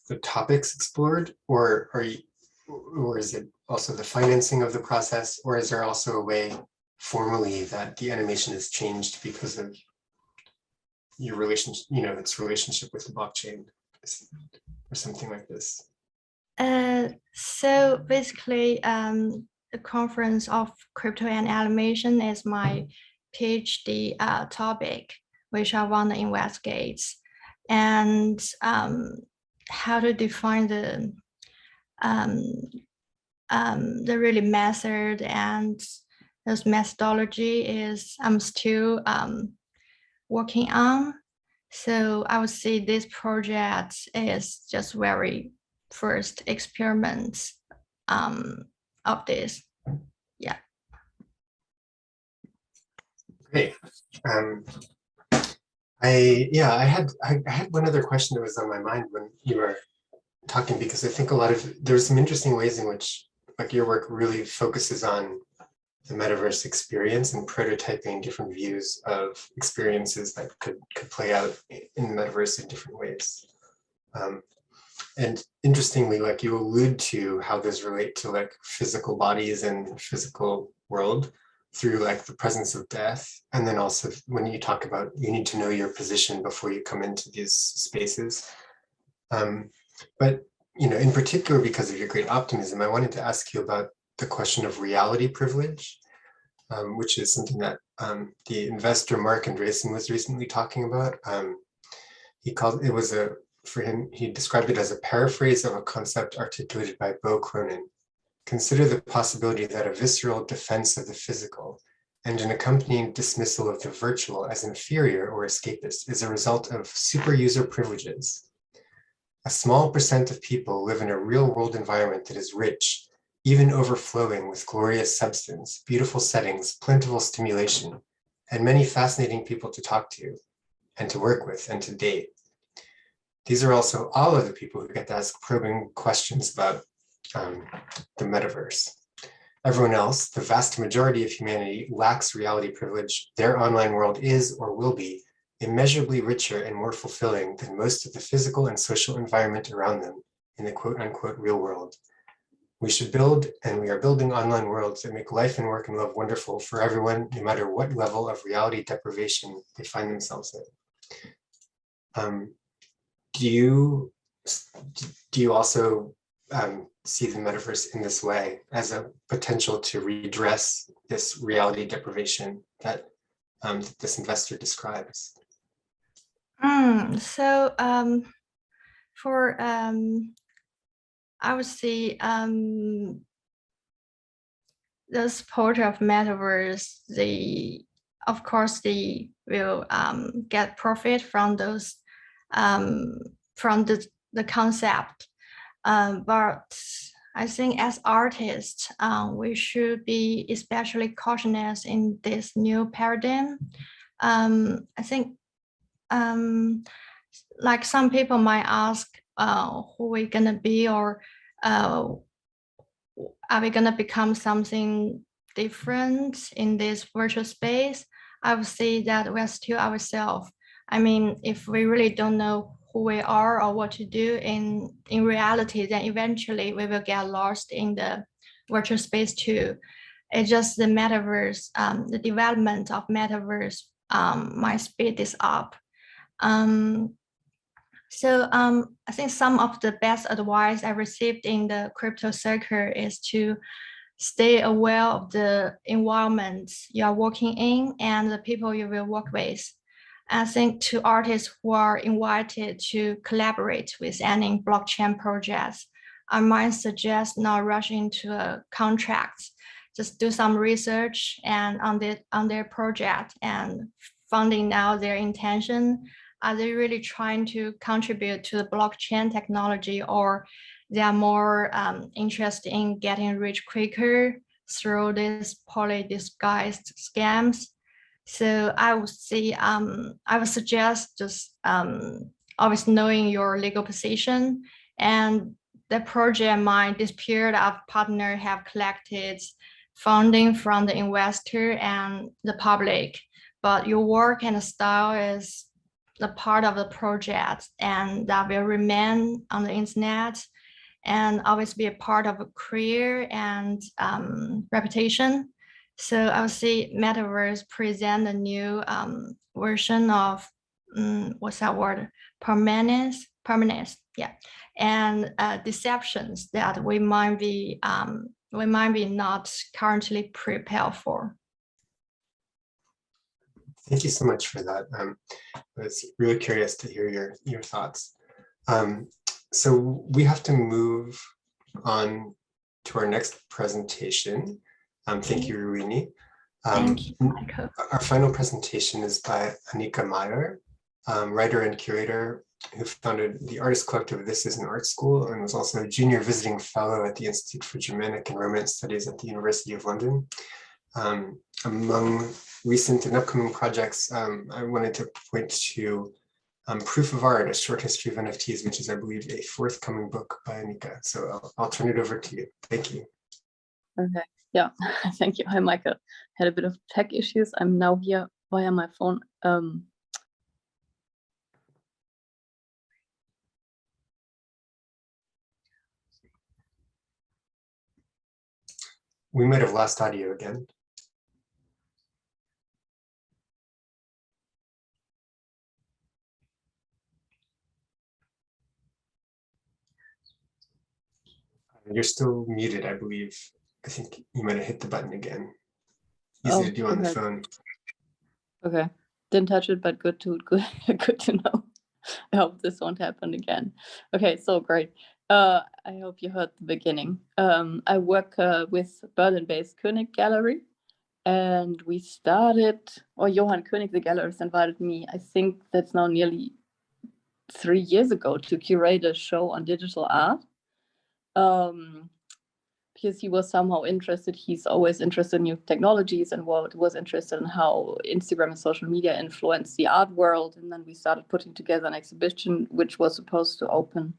the topics explored, or is it also the financing of the process, or is there also a way formally that the animation is changed because of your relationship, its relationship with the blockchain, or something like this? So basically, the conference of crypto and animation is my PhD topic, which I want to investigate, and how to define the really method and this methodology is I'm still working on. So I would say this project is just very first experiment of this. Yeah. Great. I had one other question that was on my mind when you were talking, because I think there's some interesting ways in which like your work really focuses on the metaverse experience and prototyping different views of experiences that could play out in the metaverse in different ways. And interestingly, like you allude to how those relate to like physical bodies and physical world through like the presence of death. And then also when you talk about you need to know your position before you come into these spaces. But you know, in particular, because of your great optimism, I wanted to ask you about the question of reality privilege, which is something that the investor Mark Andreessen was recently talking about. He called it was for him, he described it as a paraphrase of a concept articulated by Bo Cronin. Consider the possibility that a visceral defense of the physical and an accompanying dismissal of the virtual as inferior or escapist is a result of super user privileges. A small percent of people live in a real-world environment that is rich, even overflowing with glorious substance, beautiful settings, plentiful stimulation, and many fascinating people to talk to and to work with and to date. These are also all of the people who get to ask probing questions about the metaverse. Everyone else, the vast majority of humanity, lacks reality privilege. Their online world is or will be immeasurably richer and more fulfilling than most of the physical and social environment around them in the quote unquote real world. We should build, and we are building online worlds that make life and work and love wonderful for everyone, no matter what level of reality deprivation they find themselves in. Do you also see the metaverse in this way as a potential to redress this reality deprivation that this investor describes? I would say the support of metaverse, of course they will get profit from those from the concept, but I think as artists we should be especially cautious in this new paradigm. I think like some people might ask who we're gonna be, or are we gonna become something different in this virtual space? I would say that we're still ourselves. I mean, if we really don't know who we are or what to do in reality, then eventually we will get lost in the virtual space too. It's just the metaverse, the development of metaverse might speed this up. I think some of the best advice I received in the crypto circle is to stay aware of the environment you are working in and the people you will work with. I think to artists who are invited to collaborate with any blockchain projects, I might suggest not rushing into a contract. Just do some research and on their project and finding out their intention. Are they really trying to contribute to the blockchain technology, or they are more interested in getting rich quicker through these poorly disguised scams? So I would say, I would suggest just always knowing your legal position, and the project might, this period of partner have collected funding from the investor and the public, but your work and style is the part of the project, and that will remain on the internet and always be a part of a career and reputation. So I would say metaverse present a new version of what's that word? Permanence, yeah, and deceptions that we might be we might be not currently prepared for. Thank you so much for that. I was really curious to hear your thoughts. So we have to move on to our next presentation. Thank you, Ruini. Thank you, Michael. Our final presentation is by Anika Meier, writer and curator who founded the artist collective This Is an Art School and was also a junior visiting fellow at the Institute for Germanic and Romance Studies at the University of London. Among recent and upcoming projects, I wanted to point to Proof of Art, A Short History of NFTs, which is, I believe, a forthcoming book by Anika. So I'll turn it over to you. Thank you. Okay, yeah, thank you. Hi, Michael. Had a bit of tech issues. I'm now here via my phone. We might have lost audio again. You're still muted, I believe. I think you might have hit the button again. Easy to do on the phone. Okay, didn't touch it, but good to know. I hope this won't happen again. Okay, so great. I hope you heard the beginning. I work with Berlin-based König Gallery, and we started, or Johann König, the gallerist, invited me, I think that's now nearly 3 years ago, to curate a show on digital art. Because he was somehow interested, he's always interested in new technologies and was interested in how Instagram and social media influence the art world. And then we started putting together an exhibition, which was supposed to open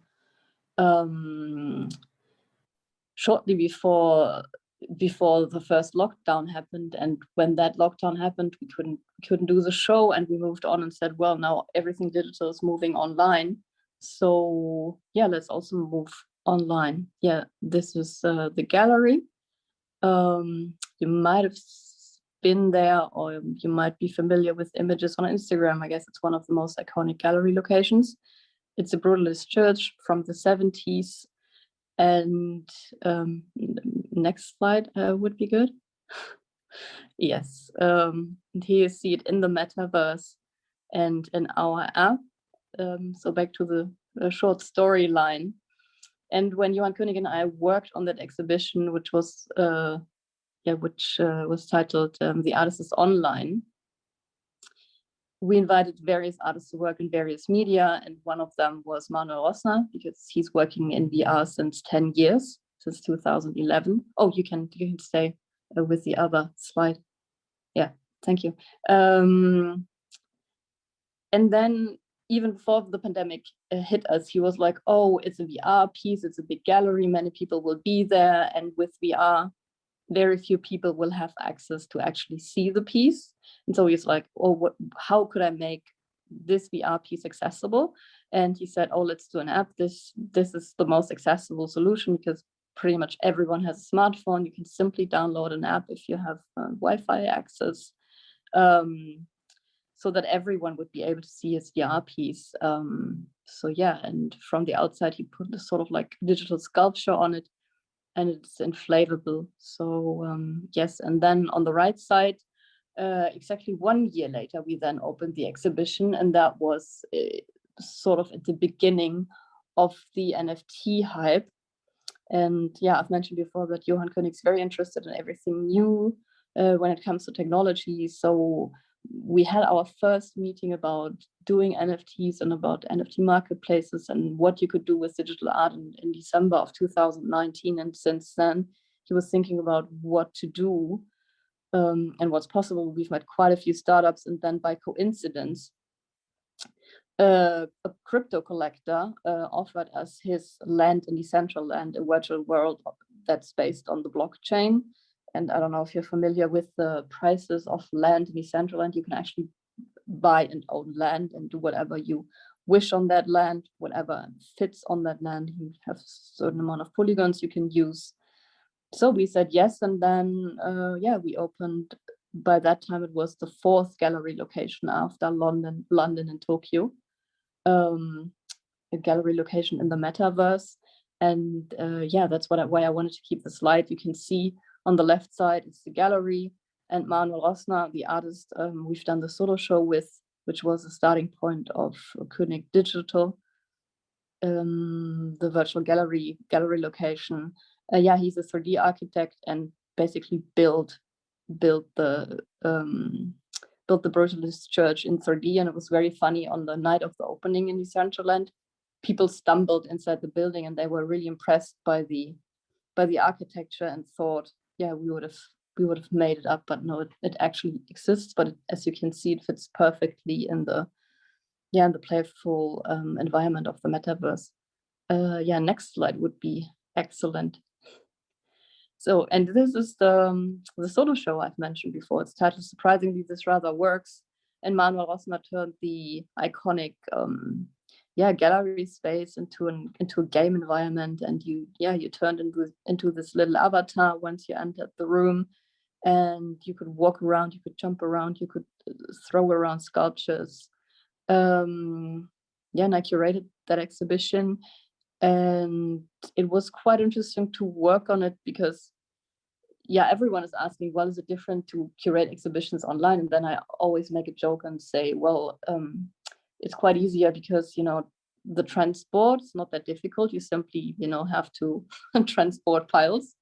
shortly before the first lockdown happened. And when that lockdown happened, we couldn't do the show, and we moved on and said, well, now everything digital is moving online. So yeah, let's also move online. Yeah, this is the gallery. You might have been there, or you might be familiar with images on Instagram. I guess it's one of the most iconic gallery locations. It's a brutalist church from the 70s. And next slide would be good. Yes, and here you see it in the metaverse and in our app. So back to the short storyline. And when Johann König and I worked on that exhibition, which was titled "The Artist is Online," we invited various artists to work in various media, and one of them was Manuel Rosner, because he's working in VR since 10 years, since 2011. Oh, you can stay with the other slide. Yeah, thank you. And then, even before the pandemic hit us, he was like, oh, it's a VR piece, it's a big gallery, many people will be there, and with VR, very few people will have access to actually see the piece. And so he's like, oh, how could I make this VR piece accessible? And he said, oh, let's do an app. This is the most accessible solution, because pretty much everyone has a smartphone. You can simply download an app if you have Wi-Fi access. So that everyone would be able to see his VR piece. So yeah, and from the outside, he put a sort of like digital sculpture on it, and it's inflatable. So yes, and then on the right side, exactly 1 year later, we then opened the exhibition, and that was sort of at the beginning of the NFT hype. And yeah, I've mentioned before that Johann König's very interested in everything new when it comes to technology. So we had our first meeting about doing NFTs and about NFT marketplaces and what you could do with digital art in December of 2019. And since then, he was thinking about what to do and what's possible. We've met quite a few startups, and then by coincidence, a crypto collector offered us his land in Decentraland, a virtual world that's based on the blockchain. And I don't know if you're familiar with the prices of land in Decentraland. You can actually buy and own land and do whatever you wish on that land, whatever fits on that land. You have a certain amount of polygons you can use. So we said yes, and then yeah, we opened. By that time, it was the 4th gallery location after London and Tokyo. A gallery location in the metaverse. And yeah, that's why I wanted to keep the slide. You can see on the left side, it's the gallery, and Manuel Rosner, the artist we've done the solo show with, which was the starting point of König Digital, the virtual gallery location. Yeah, he's a 3D architect and basically built the Brutalist Church in 3D, and it was very funny. On the night of the opening in Decentraland, people stumbled inside the building and they were really impressed by the architecture and thought, yeah, we would have made it up, but no, it actually exists. But as you can see, it fits perfectly in the playful environment of the metaverse. Yeah, next slide would be excellent. So, and this is the solo show I've mentioned before. It's titled Surprisingly This Rather Works, and Manuel Rosner turned the iconic gallery space into a game environment, and you turned into this little avatar once you entered the room, and you could walk around, you could jump around, you could throw around sculptures. And I curated that exhibition, and it was quite interesting to work on it because everyone is asking, well, is it different to curate exhibitions online? And then I always make a joke and say, well, it's quite easier because the transport is not that difficult. You simply have to transport files.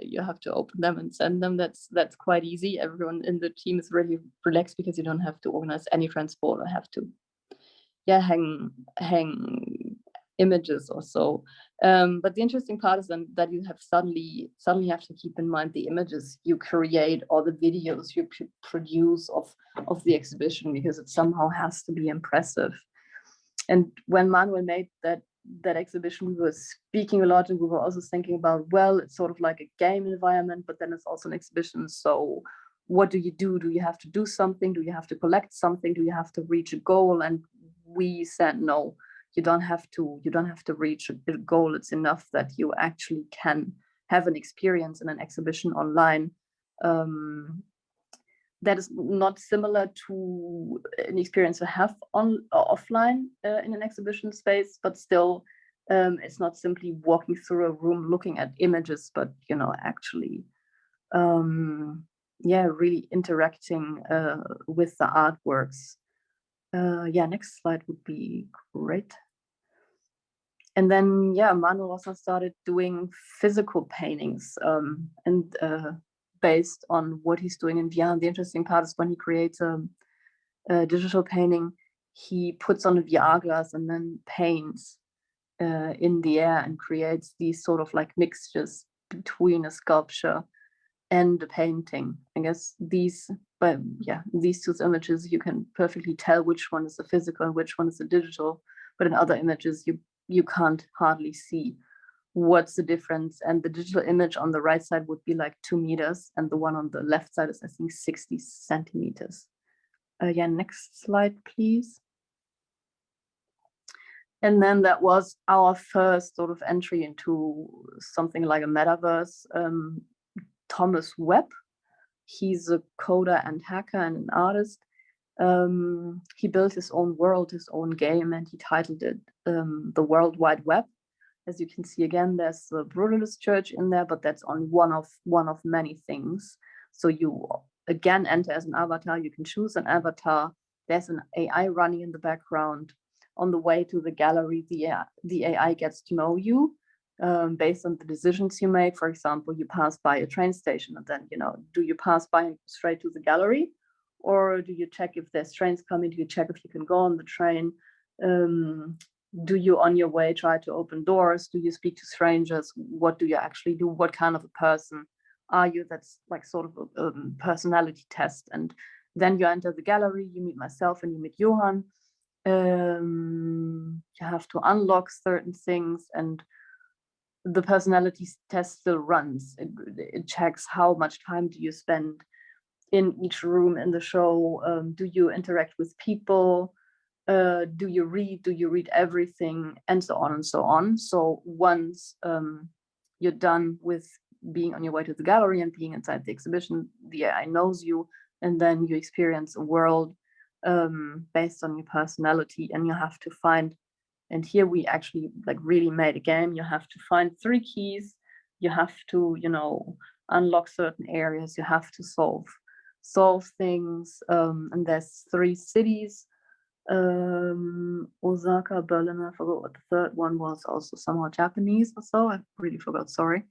You have to open them and send them. That's quite easy. Everyone in the team is really relaxed because you don't have to organize any transport or have to hang images or so. But the interesting part is then that you have suddenly have to keep in mind the images you create or the videos you produce of the exhibition, because it somehow has to be impressive. And when Manuel made that exhibition, we were speaking a lot, and we were also thinking about, well, it's sort of like a game environment, but then it's also an exhibition. So what do you do? Do you have to do something? Do you have to collect something? Do you have to reach a goal? And we said, no, you don't have to reach a goal. It's enough that you actually can have an experience in an exhibition online. That is not similar to an experience you have offline in an exhibition space, but still, it's not simply walking through a room looking at images, but actually, really interacting with the artworks. Next slide would be great. And then Manuel also started doing physical paintings, and based on what he's doing in VR. And the interesting part is when he creates a digital painting, he puts on a VR glass and then paints in the air and creates these sort of like mixtures between a sculpture and a painting. I guess these two images, you can perfectly tell which one is the physical and which one is the digital, but in other images you can't hardly see what's the difference. And the digital image on the right side would be like 2 meters, and the one on the left side is, I think, 60 centimeters. Next slide, please. And then that was our first sort of entry into something like a metaverse. Thomas Webb, he's a coder and hacker and an artist. He built his own world, his own game, and he titled it The World Wide Web. As you can see, again, there's the Brutalist Church in there, but that's on one of many things. So you again enter as an avatar. You can choose an avatar. There's an AI running in the background. On the way to the gallery, the AI gets to know you based on the decisions you made. For example, you pass by a train station, and then do you pass by and straight to the gallery, or do you check if there's trains coming? Do you check if you can go on the train? Do you on your way try to open doors? Do you speak to strangers? What do you actually do? What kind of a person are you? That's like sort of a personality test. And then you enter the gallery, you meet myself and you meet Johan. You have to unlock certain things, and the personality test still runs. It checks how much time do you spend in each room in the show. Do you interact with people? Do you read everything, and so on and so on. So once you're done with being on your way to the gallery and being inside the exhibition, the AI knows you, and then you experience a world based on your personality, and you have to find And here we actually like really made a game. You have to find 3 keys. You have to, you know, unlock certain areas. You have to solve things. And there's 3 cities. Osaka, Berlin, I forgot what the third one was, also somehow Japanese or so. I really forgot, sorry.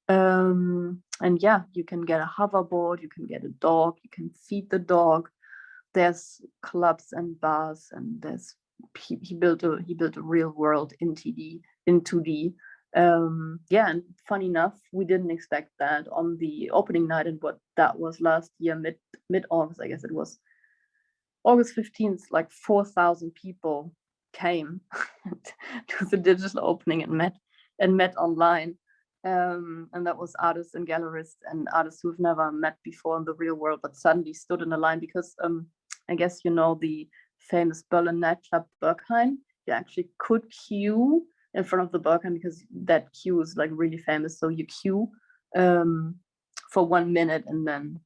And yeah, you can get a hoverboard, you can get a dog, you can feed the dog. There's clubs and bars, and there's he built a real world in 2D. Yeah, and funny enough, we didn't expect that on the opening night, and what that was last year, mid-August, I guess it was August 15th, like 4,000 people came to the digital opening and met online. And that was artists and gallerists and artists who've never met before in the real world, but suddenly stood in a line because I guess you know the famous Berlin nightclub Berghain. You actually could queue in front of the Berghain because that queue is like really famous. So you queue for 1 minute, and then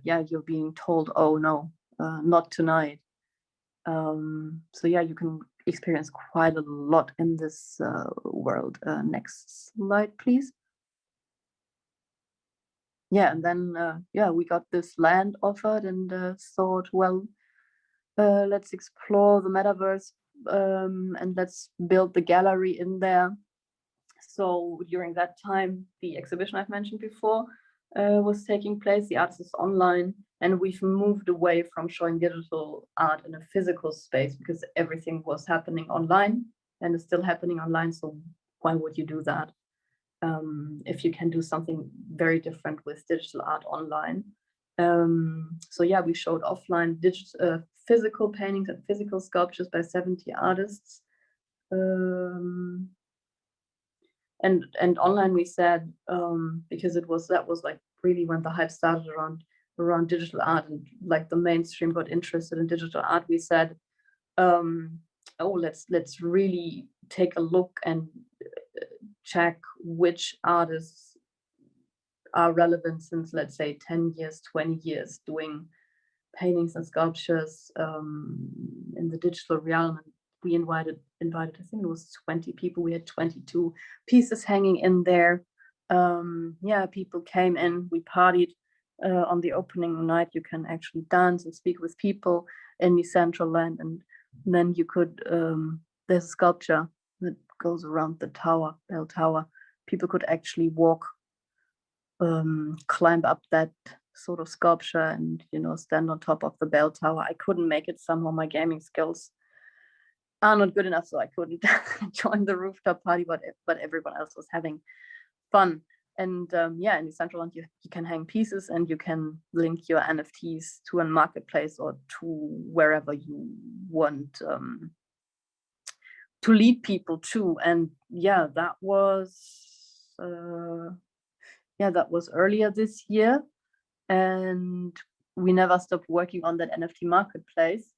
yeah, you're being told, oh no, not tonight. So yeah, you can experience quite a lot in this world. Next slide, please. Yeah, and then yeah, we got this land offered and thought, well, let's explore the metaverse and let's build the gallery in there. So during that time, the exhibition I've mentioned before was taking place. The art is online, and we've moved away from showing digital art in a physical space because everything was happening online and is still happening online. So why would you do that if you can do something very different with digital art online? So yeah, we showed offline physical paintings and physical sculptures by 70 artists. And online we said, because that was like really when the hype started around digital art, and like the mainstream got interested in digital art, we said, oh, let's really take a look and check which artists are relevant since, let's say, 10 years, 20 years doing paintings and sculptures in the digital realm. And we invited, I think it was 20 people. We had 22 pieces hanging in there. Yeah, people came in, we partied on the opening night. You can actually dance and speak with people in the central land. And then you could, there's a sculpture that goes around the tower, bell tower. People could actually walk, climb up that sort of sculpture and, you know, stand on top of the bell tower. I couldn't make it somehow. My gaming skills are not good enough, so I couldn't join the rooftop party, but everyone else was having fun. And yeah, in the central land, you can hang pieces and you can link your NFTs to a marketplace or to wherever you want to lead people to. And yeah, that was earlier this year, and we never stopped working on that NFT marketplace.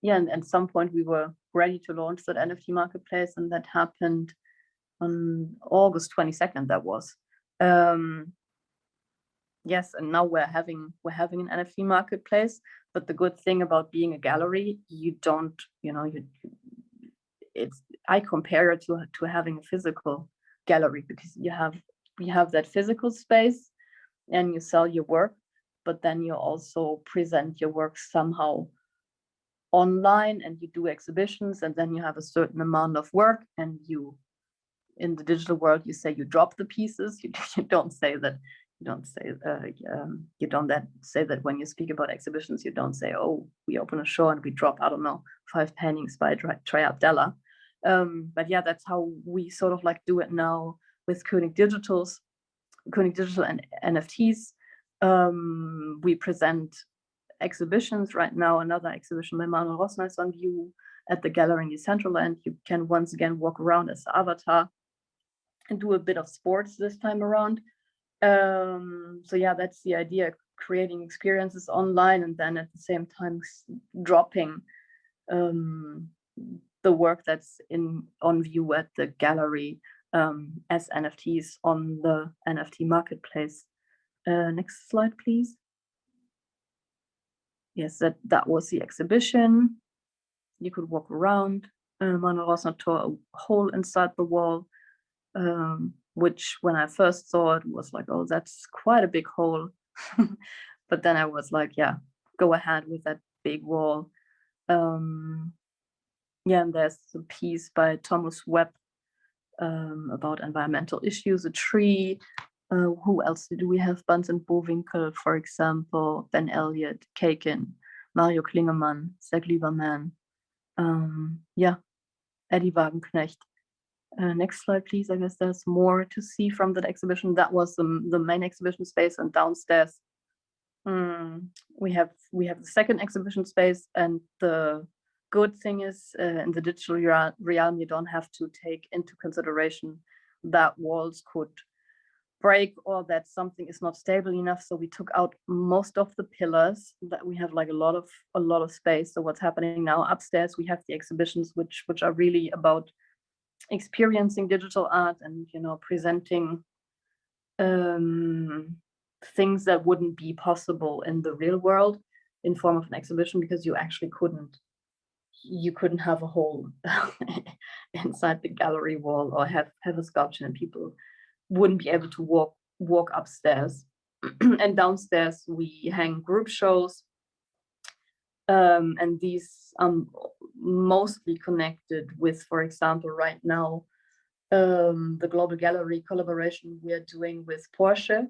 Yeah, and at some point we were ready to launch that NFT marketplace, and that happened on August 22nd. That was yes, and now we're having an NFT marketplace. But the good thing about being a gallery, you don't, you know, I compare it to having a physical gallery, because you have that physical space and you sell your work, but then you also present your work somehow online, and you do exhibitions, and then you have a certain amount of work, and you, in the digital world, you say you drop the pieces. You don't say that. You don't say that when you speak about exhibitions. You don't say, oh, we open a show and we drop, I don't know, 5 paintings by Trey Abdallah. But yeah, that's how we sort of like do it now with Koenig Digital and NFTs. We present exhibitions right now. Another exhibition by Manuel Rosner is on view at the gallery in the central end. You can once again walk around as the avatar and do a bit of sports this time around. So yeah, that's the idea, creating experiences online and then at the same time dropping the work that's on view at the gallery as NFTs on the NFT marketplace. Next slide, please. Yes, that was the exhibition. you could walk around. Manuel Rosner tore a hole inside the wall, which when I first saw it was like, oh, that's quite a big hole. But then I was like, yeah, go ahead with that big wall. Yeah, and there's a piece by Thomas Webb about environmental issues, a tree. Who else do we have? Bunsen Bovinkel, for example, Ben Elliott, Kakin, Mario Klingemann, Zach Lieberman. Yeah, Eddie Wagenknecht. Next slide, please. I guess there's more to see from that exhibition. That was the main exhibition space, and downstairs we have the second exhibition space. And the good thing is, in the digital realm, you don't have to take into consideration that walls could break or that something is not stable enough. So we took out most of the pillars, that we have like a lot of space. So what's happening now upstairs, we have the exhibitions which are really about experiencing digital art and, you know, presenting things that wouldn't be possible in the real world in form of an exhibition, because you actually couldn't have a hole inside the gallery wall or have a sculpture, and people wouldn't be able to walk upstairs. And downstairs we hang group shows, and these are mostly connected with, for example, right now, the global gallery collaboration we are doing with Porsche.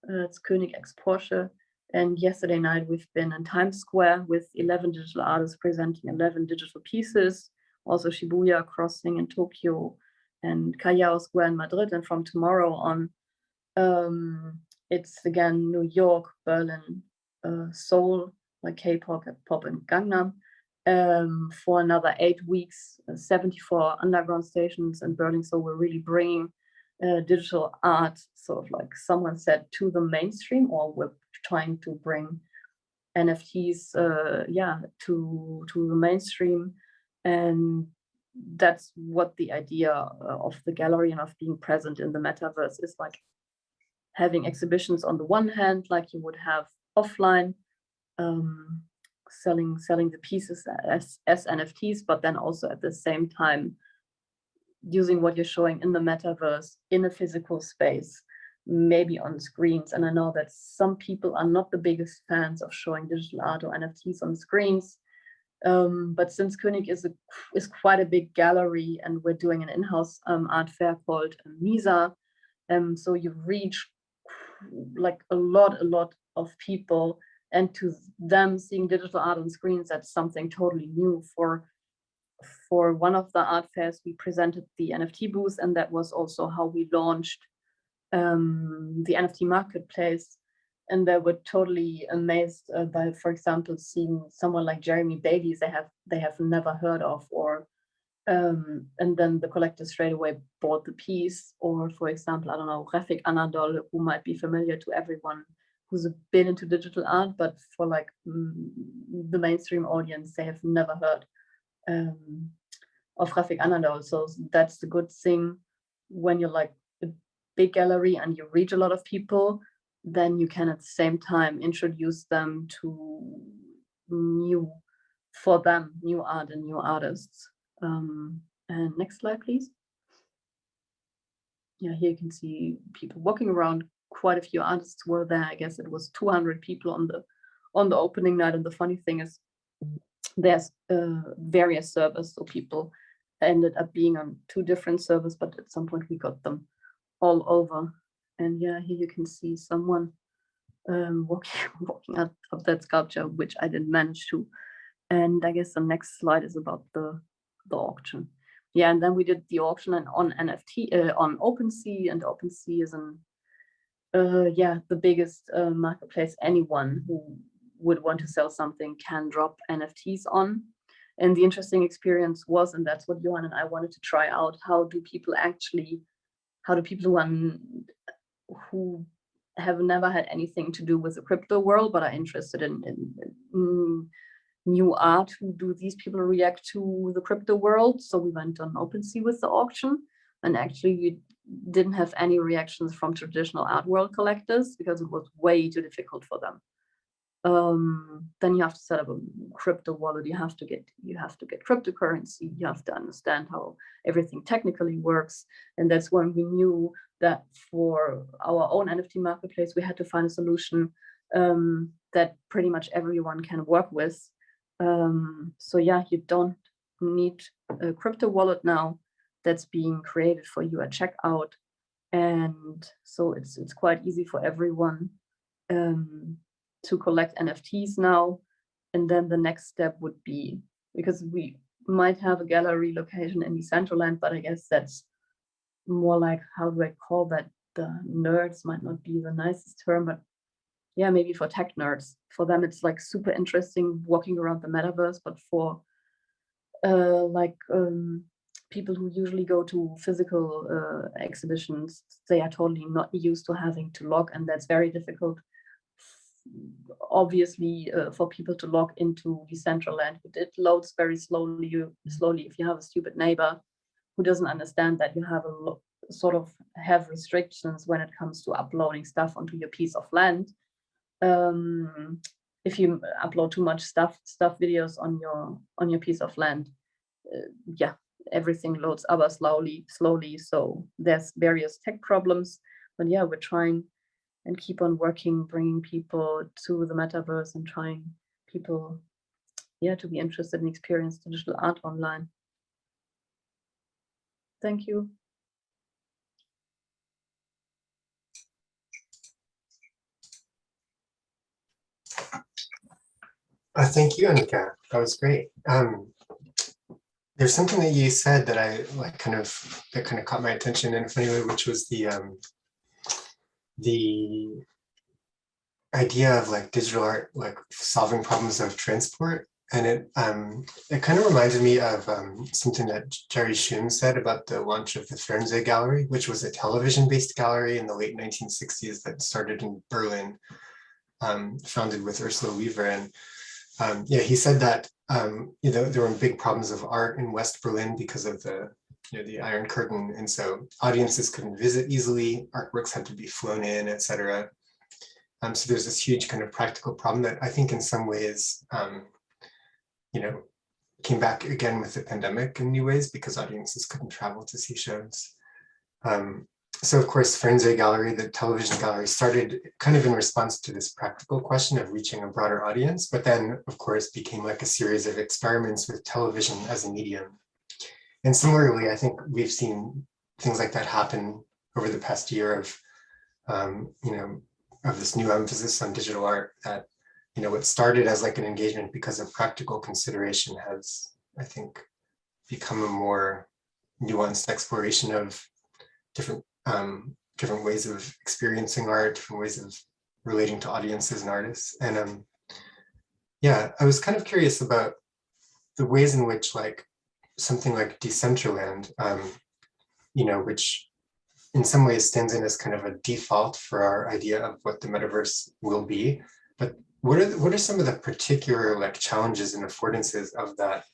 It's König X Porsche. And yesterday night we've been in Times Square with 11 digital artists presenting 11 digital pieces. Also Shibuya Crossing in Tokyo and Callao Square in Madrid. And from tomorrow on, it's again New York, Berlin, Seoul, like K-pop, pop and Gangnam, for another 8 weeks, 74 underground stations in Berlin. So we're really bringing digital art, sort of like someone said, to the mainstream, or we're trying to bring NFTs, to the mainstream. And that's what the idea of the gallery and of being present in the metaverse is, like having exhibitions on the one hand, like you would have offline, selling the pieces as NFTs, but then also at the same time using what you're showing in the metaverse in a physical space, maybe on screens. And I know that some people are not the biggest fans of showing digital art or NFTs on screens, but since König is quite a big gallery, and we're doing an in-house art fair called MISA, so you reach like a lot of people, and to them seeing digital art on screens, that's something totally new. For one of the art fairs, we presented the NFT booth, and that was also how we launched the NFT marketplace. And they were totally amazed by, for example, seeing someone like Jeremy Bailey they have never heard of, or and then the collector straight away bought the piece. Or, for example, I don't know, Refik Anadol, who might be familiar to everyone who's a bit into digital art, but for like the mainstream audience, they have never heard of Refik Anadol. So that's the good thing when you're like a big gallery and you reach a lot of people, then you can at the same time introduce them to new art and new artists. And next slide, please. Yeah, here you can see people walking around. Quite a few artists were there. I guess it was 200 people on the opening night. And the funny thing is, there's various servers, so people ended up being on 2 different servers, but at some point we got them all over. And yeah, here you can see someone walking out of that sculpture, which I didn't manage to. And I guess the next slide is about the auction. Yeah, and then we did the auction on NFT on OpenSea, and OpenSea is the biggest marketplace anyone who would want to sell something can drop NFTs on. And the interesting experience was, and that's what Johan and I wanted to try out, how do people who have never had anything to do with the crypto world but are interested in new art, who do these people react to the crypto world? So we went on OpenSea with the auction, and actually we didn't have any reactions from traditional art world collectors because it was way too difficult for them. then you have to set up a crypto wallet. You have to get cryptocurrency. You have to understand how everything technically works. And that's when we knew that for our own NFT marketplace, we had to find a solution that pretty much everyone can work with. So yeah, you don't need a crypto wallet now that's being created for you at checkout. And so it's quite easy for everyone to collect NFTs now. And then the next step would be, because we might have a gallery location in Decentraland, but I guess that's more like, how do I call that? The nerds might not be the nicest term, but yeah, maybe for tech nerds. For them, it's like super interesting walking around the metaverse, but for people who usually go to physical exhibitions, they are totally not used to having to log, and that's very difficult. Obviously, for people to log into Decentraland, it loads very slowly. If you have a stupid neighbor who doesn't understand that you have have restrictions when it comes to uploading stuff onto your piece of land. If you upload too much stuff videos on your piece of land, yeah, everything loads up slowly. So there's various tech problems, but yeah, we're trying and keep on working, bringing people to the metaverse and trying people, yeah, to be interested and experience digital art online. Thank you. Thank you, Anika. That was great. There's something that you said that I that kind of caught my attention in a funny way, which was the idea of like digital art, like solving problems of transport. And it kind of reminded me of something that Jerry Shum said about the launch of the Fernseh Gallery, which was a television-based gallery in the late 1960s that started in Berlin, founded with Ursula Weaver. And yeah, he said that there were big problems of art in West Berlin because of the Iron Curtain, and so audiences couldn't visit easily. Artworks had to be flown in, etc. So there's this huge kind of practical problem that I think in some ways, came back again with the pandemic in new ways because audiences couldn't travel to see shows. So of course, Fernseh Gallery, the television gallery, started kind of in response to this practical question of reaching a broader audience, but then of course became like a series of experiments with television as a medium. And similarly, I think we've seen things like that happen over the past year of, of this new emphasis on digital art that, what started as like an engagement because of practical consideration has, I think, become a more nuanced exploration of different ways of experiencing art, different ways of relating to audiences and artists. And yeah, I was kind of curious about the ways in which like something like Decentraland, which in some ways stands in as kind of a default for our idea of what the metaverse will be. But what are some of the particular like challenges and affordances of that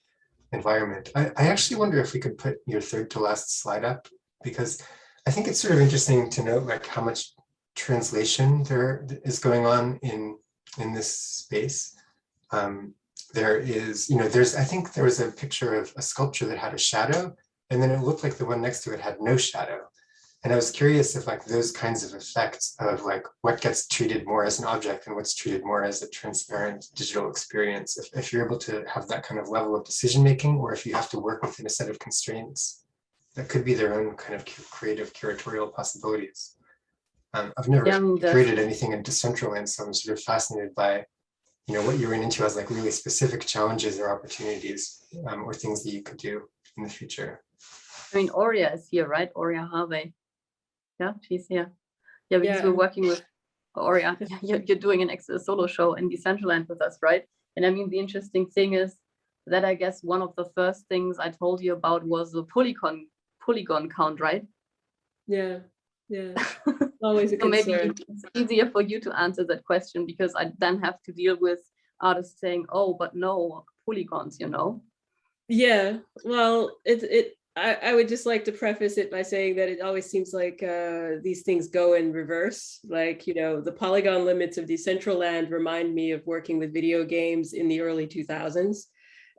environment? I actually wonder if we could put your third to last slide up, because I think it's sort of interesting to note like how much translation there is going on in this space. There is, I think there was a picture of a sculpture that had a shadow, and then it looked like the one next to it had no shadow. And I was curious if like those kinds of effects of like what gets treated more as an object and what's treated more as a transparent digital experience, if you're able to have that kind of level of decision making, or if you have to work within a set of constraints that could be their own kind of creative curatorial possibilities. I've never created anything in Decentraland, so I'm sort of fascinated by what you ran into as like really specific challenges or opportunities or things that you could do in the future. I mean, Auriea is here, right? Auriea Harvey. Yeah, she's here. Yeah, because we're working with Auriea. You're doing a solo show in Decentraland with us, right? And I mean, the interesting thing is that I guess one of the first things I told you about was the polygon count, right? Yeah. Always a concern. So maybe it's easier for you to answer that question, because I then have to deal with artists saying, "Oh, but no polygons," Yeah, well, I would just like to preface it by saying that it always seems like these things go in reverse. Like, you know, the polygon limits of Decentraland remind me of working with video games in the early 2000s.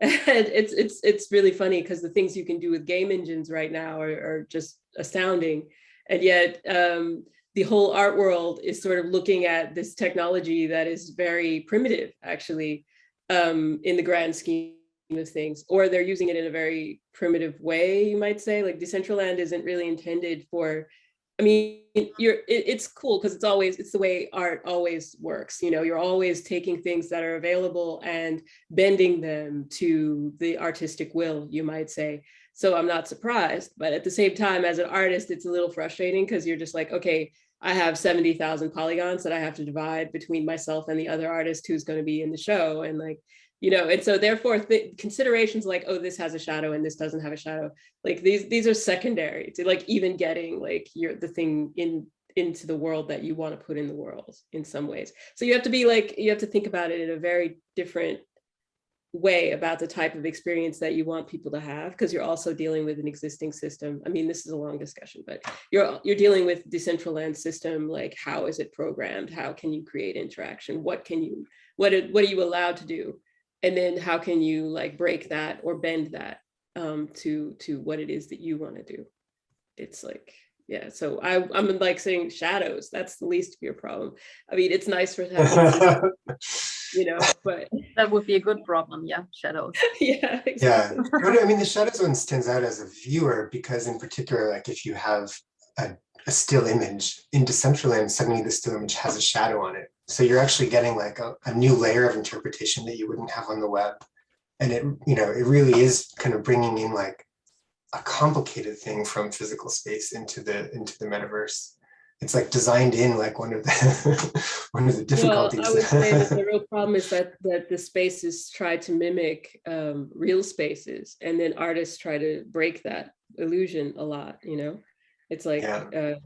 And it's really funny because the things you can do with game engines right now are just astounding. And yet the whole art world is sort of looking at this technology that is very primitive, actually, in the grand scheme of things, or they're using it in a very primitive way, you might say. Like Decentraland isn't really intended for, I mean, it's cool because it's the way art always works. You know, you're always taking things that are available and bending them to the artistic will, you might say. So I'm not surprised, but at the same time, as an artist, it's a little frustrating because you're just like, okay, I have 70,000 polygons that I have to divide between myself and the other artist who's going to be in the show. And like, you know, and so therefore considerations like, oh, this has a shadow and this doesn't have a shadow, like these are secondary to like even getting like the thing into the world that you want to put in the world in some ways. So you have to be like, you have to think about it in a very different way about the type of experience that you want people to have, because you're also dealing with an existing system. I mean, this is a long discussion, but you're dealing with Decentraland system, like how is it programmed? How can you create interaction? What are you allowed to do? And then how can you like break that or bend that to what it is that you want to do? It's like, yeah, so I'm like saying shadows, that's the least of your problem. I mean, it's nice for having, you know, but that would be a good problem, yeah, shadows. Yeah, exactly. Yeah, I mean, the shadows one stands out as a viewer because in particular, like if you have a still image in Decentraland, suddenly the still image has a shadow on it. So you're actually getting like a new layer of interpretation that you wouldn't have on the web. And it, you know, it really is kind of bringing in like a complicated thing from physical space into the metaverse. It's like designed in like one of the difficulties. Well, I would say that the real problem is that the spaces try to mimic real spaces, and then artists try to break that illusion a lot, you know? It's like, yeah.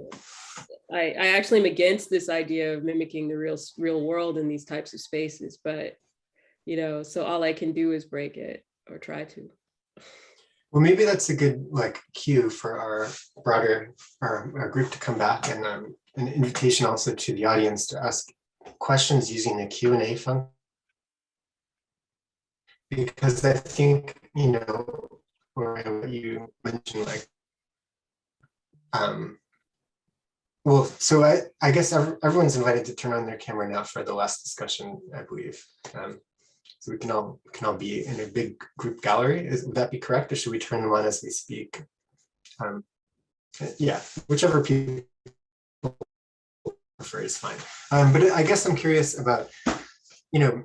I actually am against this idea of mimicking the real world in these types of spaces, but, you know, so all I can do is break it or try to. Well, maybe that's a good like cue for our broader our group to come back, and an invitation also to the audience to ask questions using the Q&A function, because I think, you know, or what you mentioned, like, well, so I guess everyone's invited to turn on their camera now for the last discussion, I believe. So we can all be in a big group gallery. Would that be correct, or should we turn them on as we speak? Yeah, whichever people prefer is fine. But I guess I'm curious about, you know,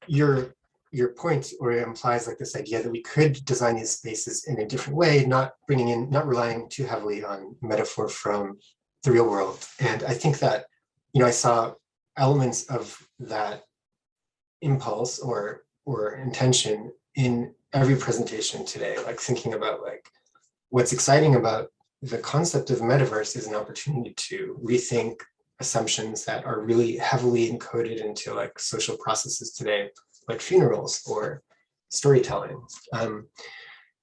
your point, or it implies like this idea that we could design these spaces in a different way, not relying too heavily on metaphor from the real world. And I think that, you know, I saw elements of that impulse or intention in every presentation today, like thinking about like what's exciting about the concept of metaverse is an opportunity to rethink assumptions that are really heavily encoded into like social processes today, like funerals or storytelling.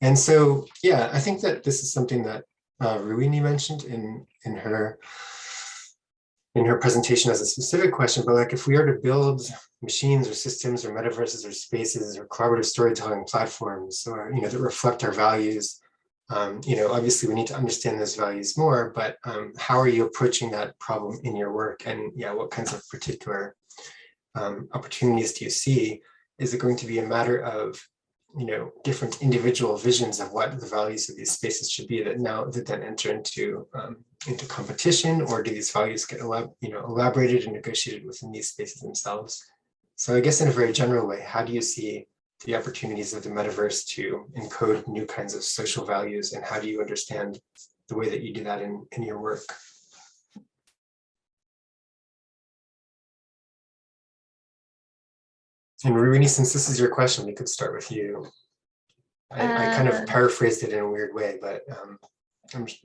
And so, yeah, I think that this is something that Ruini mentioned in her presentation as a specific question, but like if we are to build machines or systems or metaverses or spaces or collaborative storytelling platforms, or, you know, that reflect our values, you know, obviously we need to understand those values more, but how are you approaching that problem in your work? And yeah, what kinds of particular opportunities do you see? Is it going to be a matter of, you know, different individual visions of what the values of these spaces should be that then enter into competition, or do these values get elaborated and negotiated within these spaces themselves? So I guess in a very general way, how do you see the opportunities of the metaverse to encode new kinds of social values, and how do you understand the way that you do that in your work? And Ruini, since this is your question, we could start with you. I kind of paraphrased it in a weird way, but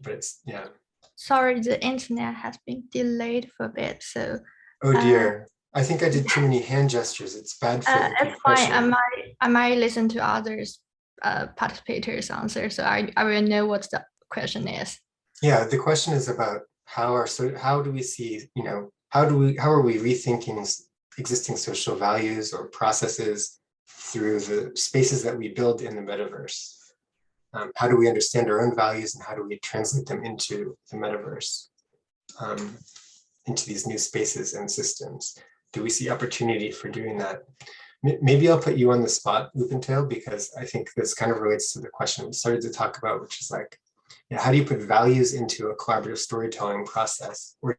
it's, yeah. Sorry, the internet has been delayed for a bit, so. Oh dear, I think I did too many hand gestures. It's bad for it's fine. I might listen to others participators answer. So I already know what the question is. Yeah, the question is about how do we see, how are we rethinking existing social values or processes through the spaces that we build in the metaverse? How do we understand our own values and how do we translate them into the metaverse, into these new spaces and systems? Do we see opportunity for doing that? Maybe I'll put you on the spot, Loopntale, because I think this kind of relates to the question we started to talk about, which is like, how do you put values into a collaborative storytelling process, or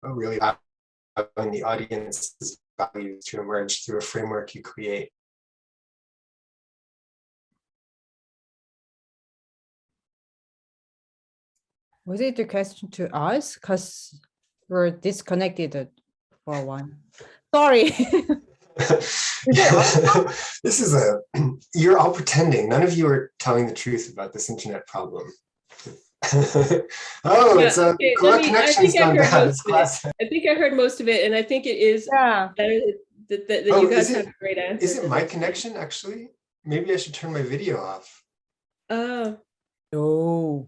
really allowing the audience's values to emerge through a framework you create? Was it a question to us? Because we're disconnected for a while. Sorry. This is you're all pretending. None of you are telling the truth about this internet problem. Oh, yeah, it's a connection's gone bad. I think I heard most of it, and I think it is better that you guys have a great answer. Is it my connection, actually? Maybe I should turn my video off. No.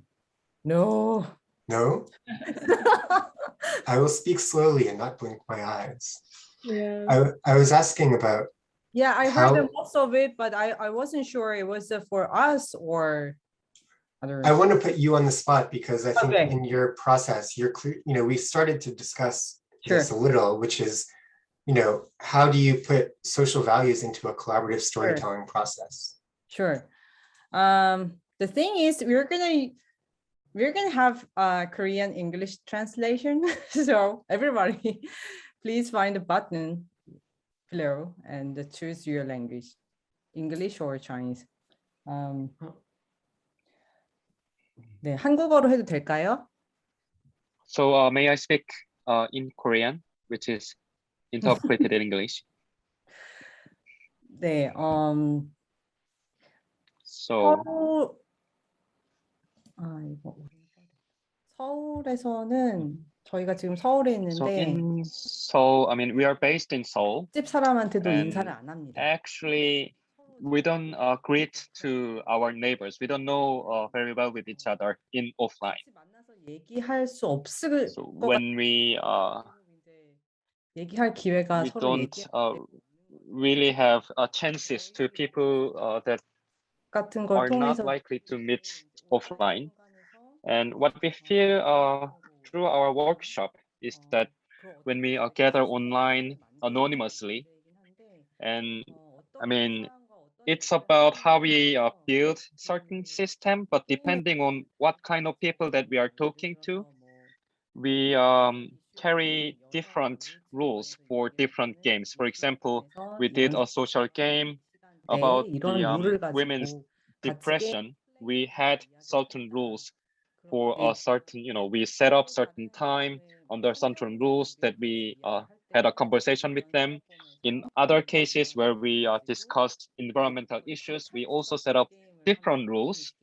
I will speak slowly and not blink my eyes. Yeah. I was asking about. Yeah, I heard most of it, but I wasn't sure it was for us or others. I want to put you on the spot because I think in your process, you're clear. We started to discuss this a little, which is, how do you put social values into a collaborative storytelling process? Sure. The thing is, we're gonna have a Korean English translation. So everybody, please find the button below and choose your language, English or Chinese. 네, 한국어로 해도 될까요? So may I speak in Korean, which is interpreted in English? 네, 서울에서는 저희가 지금 서울에 있는데 I mean, we are based in Seoul. 집 사람한테도 인사를 안 합니다. Actually, we don't greet to our neighbors. We don't know very well with each other in offline. 얘기할 수 없을 so when we 얘기할 기회가 we 서로 don't really have chances to people that 같은 걸 are not 통해서 likely to meet offline. And what we feel through our workshop is that when we gather online anonymously, and I mean, it's about how we build certain system, but depending on what kind of people that we are talking to, we carry different rules for different games. For example, we did a social game about the women's depression. We had certain rules for a certain, we set up certain time under certain rules that we had a conversation with them. In other cases where we discussed environmental issues, we also set up different rules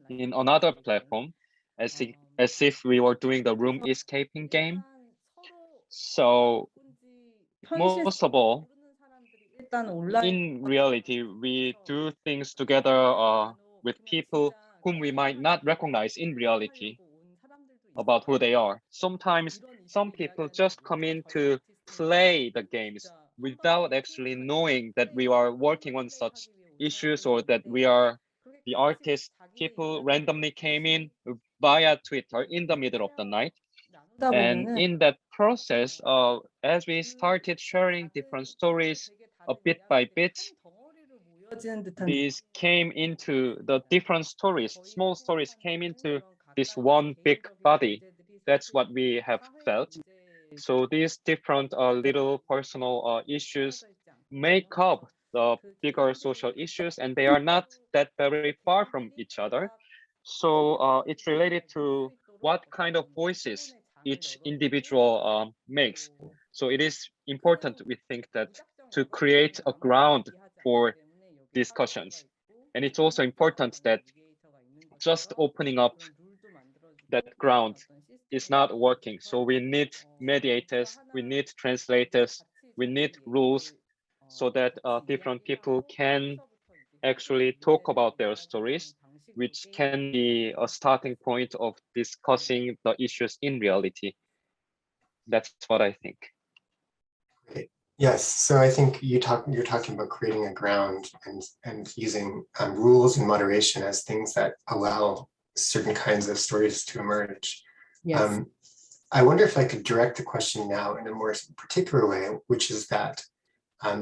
in another platform as if we were doing the room escaping game. So most of all, in reality, we do things together with people whom we might not recognize in reality about who they are. Sometimes some people just come in to play the games without actually knowing that we are working on such issues or that we are the artists. People randomly came in via Twitter in the middle of the night. And in that process, as we started sharing different stories a bit by bit, these came into the different stories, small stories came into this one big body. That's what we have felt. So these different little personal issues make up the bigger social issues, and they are not that very far from each other. So it's related to what kind of voices each individual makes. So it is important, we think, that to create a ground for discussions. And it's also important that just opening up that ground is not working. So we need mediators, we need translators, we need rules so that different people can actually talk about their stories, which can be a starting point of discussing the issues in reality. That's what I think. Great. Yes, so I think you're talking about creating a ground and using rules and moderation as things that allow certain kinds of stories to emerge. Yes. I wonder if I could direct the question now in a more particular way, which is that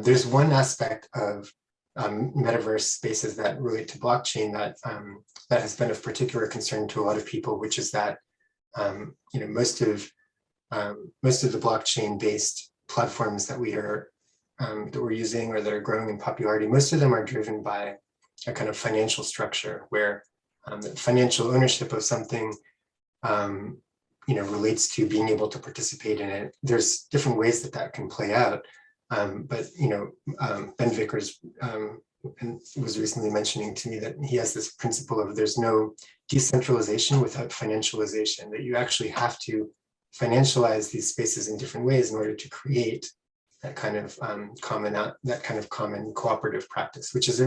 there's one aspect of metaverse spaces that relate to blockchain that has been of particular concern to a lot of people, which is that most of the blockchain-based platforms that we're using or that are growing in popularity, most of them are driven by a kind of financial structure where the financial ownership of something relates to being able to participate in it. There's different ways that can play out. But Ben Vickers was recently mentioning to me that he has this principle of there's no decentralization without financialization, that you actually have to financialize these spaces in different ways in order to create that kind of common cooperative practice, which is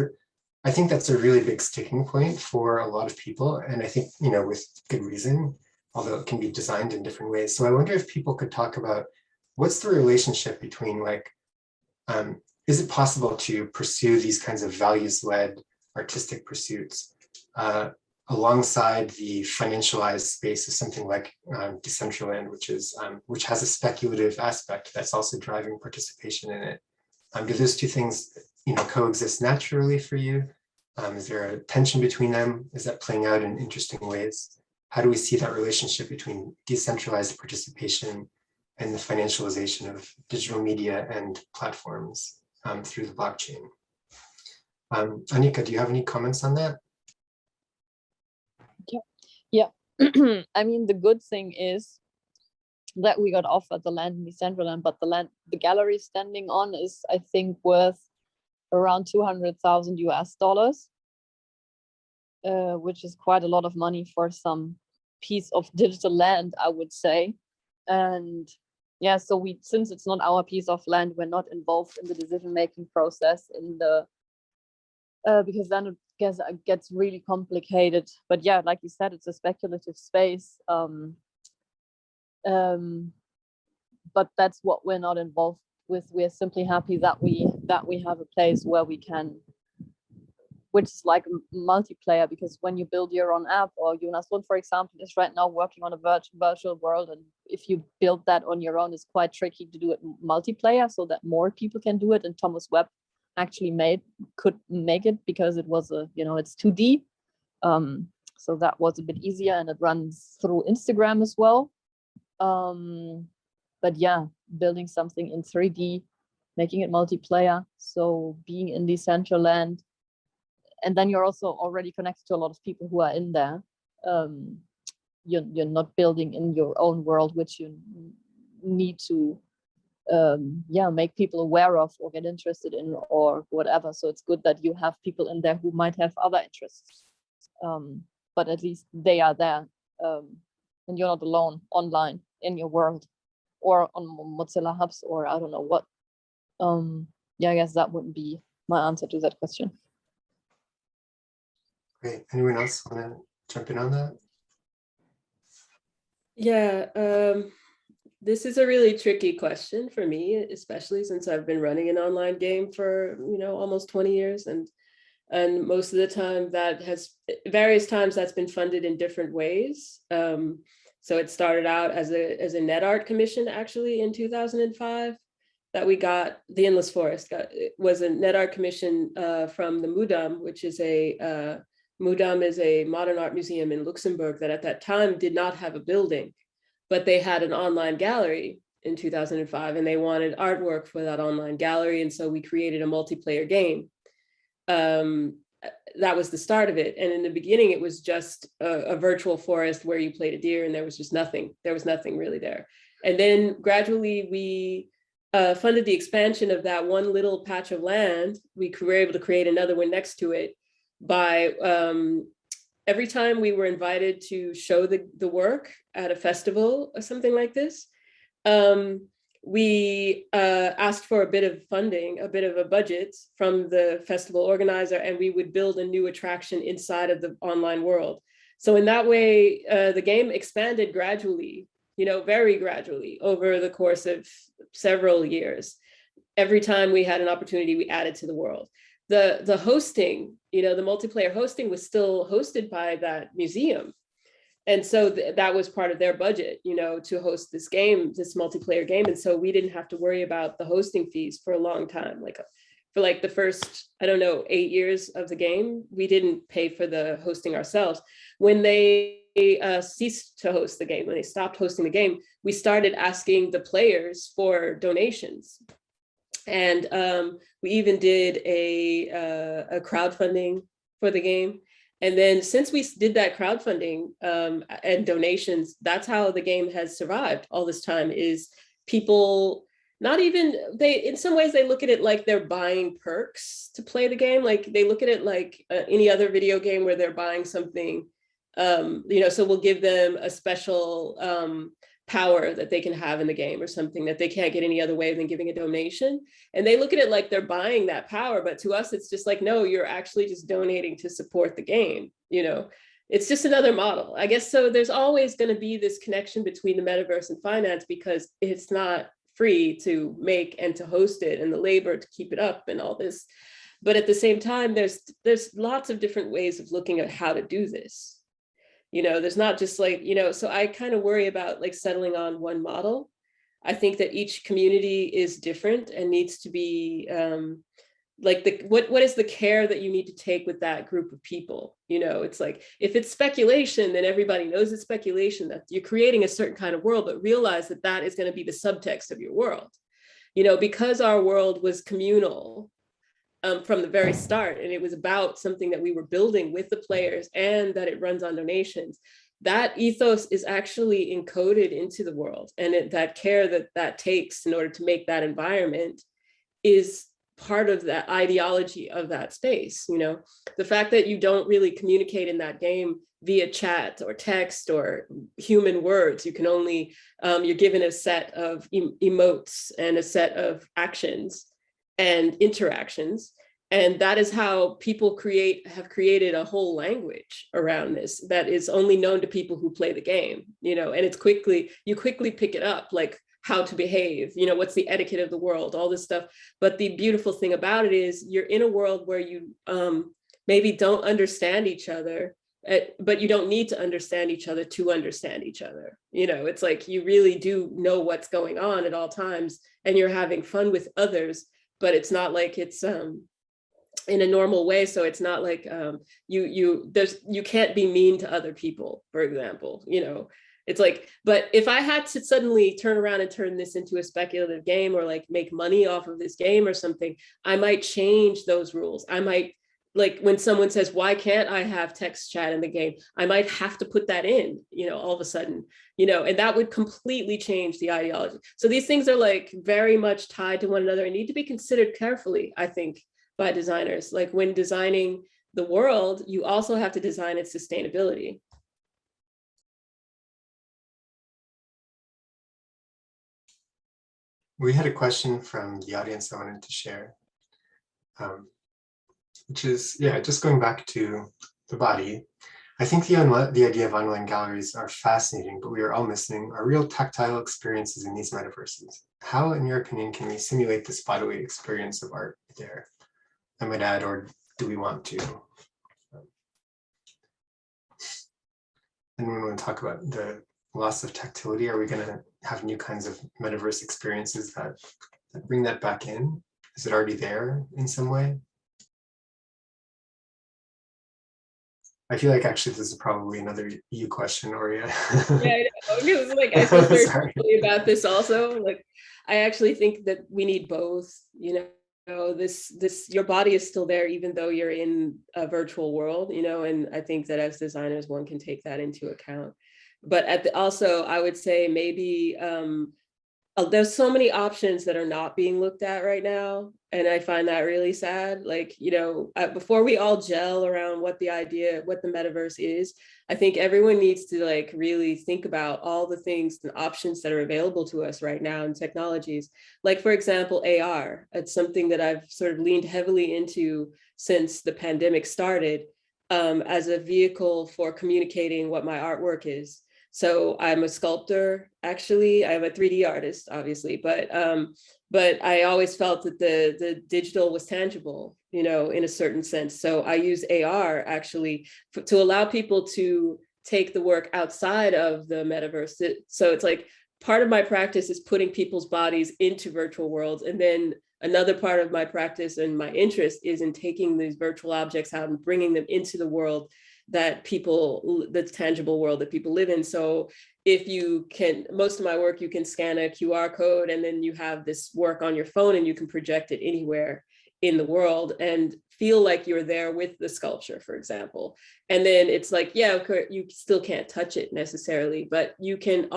I think that's a really big sticking point for a lot of people, and I think with good reason, although it can be designed in different ways. So I wonder if people could talk about what's the relationship between is it possible to pursue these kinds of values-led artistic pursuits alongside the financialized space of something like Decentraland, which has a speculative aspect that's also driving participation in it? Do those two things coexist naturally for you? Is there a tension between them? Is that playing out in interesting ways? How do we see that relationship between decentralized participation and the financialization of digital media and platforms through the blockchain? Anika, do you have any comments on that? Yeah. I mean, the good thing is that we got offered the land in Decentraland, but the gallery standing on is, I think, worth around $200,000 US, which is quite a lot of money for some piece of digital land, I would say. And yeah, so since it's not our piece of land, we're not involved in the decision-making process because then it gets really complicated. But yeah, like you said, it's a speculative space. But that's what we're not involved with. We're simply happy that we have a place where we can, which is like a multiplayer, because when you build your own app, or Jonas Lund, for example, is right now working on a virtual world, and if you build that on your own, it's quite tricky to do it multiplayer so that more people can do it. And Thomas Webb actually could make it because it was it's 2D, so that was a bit easier, and it runs through Instagram as well. But yeah, building something in 3D, making it multiplayer, so being in Decentraland, and then you're also already connected to a lot of people who are in there. You're not building in your own world, which you need to make people aware of or get interested in or whatever. So it's good that you have people in there who might have other interests, but at least they are there, and you're not alone online in your world or on Mozilla Hubs or I don't know what. I guess that wouldn't be my answer to that question. Great. Anyone else want to jump in on that? Yeah, this is a really tricky question for me, especially since I've been running an online game for almost 20 years, and most of the time various times that's been funded in different ways. So it started out as a net art commission actually in 2005 that we got. The Endless Forest was a net art commission from the Mudam, which is Mudam is a modern art museum in Luxembourg that at that time did not have a building, but they had an online gallery in 2005, and they wanted artwork for that online gallery. And so we created a multiplayer game. That was the start of it. And in the beginning, it was just a virtual forest where you played a deer, and there was just nothing. There was nothing really there. And then gradually we funded the expansion of that one little patch of land. We were able to create another one next to it by every time we were invited to show the work at a festival or something like this, we asked for a bit of funding, a bit of a budget from the festival organizer, and we would build a new attraction inside of the online world. So in that way, the game expanded gradually, very gradually over the course of several years. Every time we had an opportunity, we added to the world. The hosting, the multiplayer hosting was still hosted by that museum. And so that was part of their budget, to host this game, this multiplayer game. And so we didn't have to worry about the hosting fees for a long time. For the first, 8 years of the game, we didn't pay for the hosting ourselves. When they ceased to host the game, when they stopped hosting the game, we started asking the players for donations. And we even did a crowdfunding for the game. And then since we did that crowdfunding and donations, that's how the game has survived all this time. Is people in some ways they look at it like they're buying perks to play the game. Like they look at it like any other video game where they're buying something, so we'll give them a special power that they can have in the game or something that they can't get any other way than giving a donation. And they look at it like they're buying that power, but to us, it's just like, no, you're actually just donating to support the game. It's just another model, I guess. So there's always going to be this connection between the metaverse and finance, because it's not free to make and to host it, and the labor to keep it up and all this. But at the same time, there's lots of different ways of looking at how to do this. There's not just so I kind of worry about settling on one model. I think that each community is different and needs to be what is the care that you need to take with that group of people? It's like, if it's speculation, then everybody knows it's speculation, that you're creating a certain kind of world, but realize that that is going to be the subtext of your world. Because our world was communal from the very start, and it was about something that we were building with the players, and that it runs on donations. That ethos is actually encoded into the world, and that care that takes in order to make that environment is part of that ideology of that space. The fact that you don't really communicate in that game via chat or text or human words, you can only you're given a set of emotes and a set of actions and interactions. And that is how people have created a whole language around this that is only known to people who play the game, and you quickly pick it up, like how to behave, what's the etiquette of the world, all this stuff. But the beautiful thing about it is you're in a world where you maybe don't understand each other, but you don't need to understand each other to understand each other. It's like you really do know what's going on at all times, and you're having fun with others, but it's not like it's in a normal way. So it's not like you can't be mean to other people, for example. It's like, but if I had to suddenly turn around and turn this into a speculative game, or make money off of this game or something, I might change those rules. I might, when someone says, why can't I have text chat in the game? I might have to put that in, all of a sudden, and that would completely change the ideology. So these things are very much tied to one another and need to be considered carefully, I think, by designers. When designing the world, you also have to design its sustainability. We had a question from the audience I wanted to share, which is, just going back to the body. I think the idea of online galleries are fascinating, but we are all missing our real tactile experiences in these metaverses. How, in your opinion, can we simulate this bodily experience of art there? I might add, or do we want to? And we want to talk about the loss of tactility. Are we going to have new kinds of metaverse experiences that bring that back in? Is it already there in some way? I feel like actually this is probably another you question, Auriea. Yeah, I know. It was I feel very strongly about this also. I actually think that we need both, this your body is still there even though you're in a virtual world, and I think that as designers one can take that into account. But also I would say maybe there's so many options that are not being looked at right now. And I find that really sad. Like, you know, before we all gel around what the metaverse is, I think everyone needs to like really think about all the things and options that are available to us right now in technologies. Like, for example, AR. It's something that I've sort of leaned heavily into since the pandemic started, as a vehicle for communicating what my artwork is. So I'm a sculptor, actually. I'm a 3D artist, obviously, but I always felt that the digital was tangible, you know, in a certain sense. So I use AR actually to allow people to take the work outside of the metaverse. So it's like part of my practice is putting people's bodies into virtual worlds. And then another part of my practice and my interest is in taking these virtual objects out and bringing them into the world that the tangible world that people live in. So if you can, most of my work, you can scan a QR code and then you have this work on your phone and you can project it anywhere in the world and feel like you're there with the sculpture, for example. And then it's like, yeah, you still can't touch it necessarily, but you can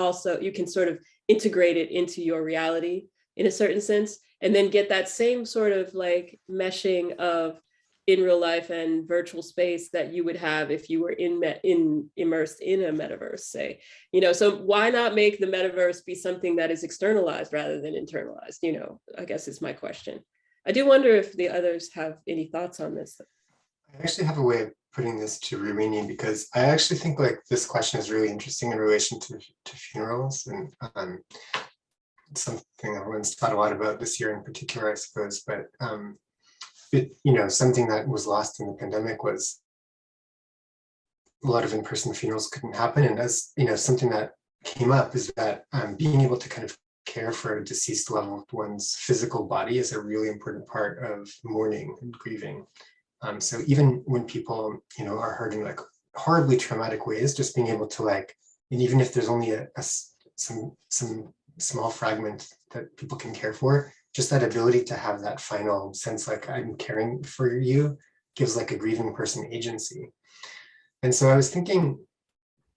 sort of integrate it into your reality in a certain sense, and then get that same sort of like meshing of in real life and virtual space that you would have if you were immersed in a metaverse, say, you know. So why not make the metaverse be something that is externalized rather than internalized? You know, I guess is my question. I do wonder if the others have any thoughts on this. I actually have a way of putting this to Ruini, because I actually think like this question is really interesting in relation to funerals, and it's something everyone's thought a lot about this year in particular, I suppose. But you know, something that was lost in the pandemic was a lot of in-person funerals couldn't happen. And as you know, something that came up is that being able to kind of care for a deceased loved one's physical body is a really important part of mourning and grieving. So even when people, you know, are hurt in like horribly traumatic ways, just being able to like, and even if there's only some small fragment that people can care for, just that ability to have that final sense, like I'm caring for you, gives like a grieving person agency. And so I was thinking,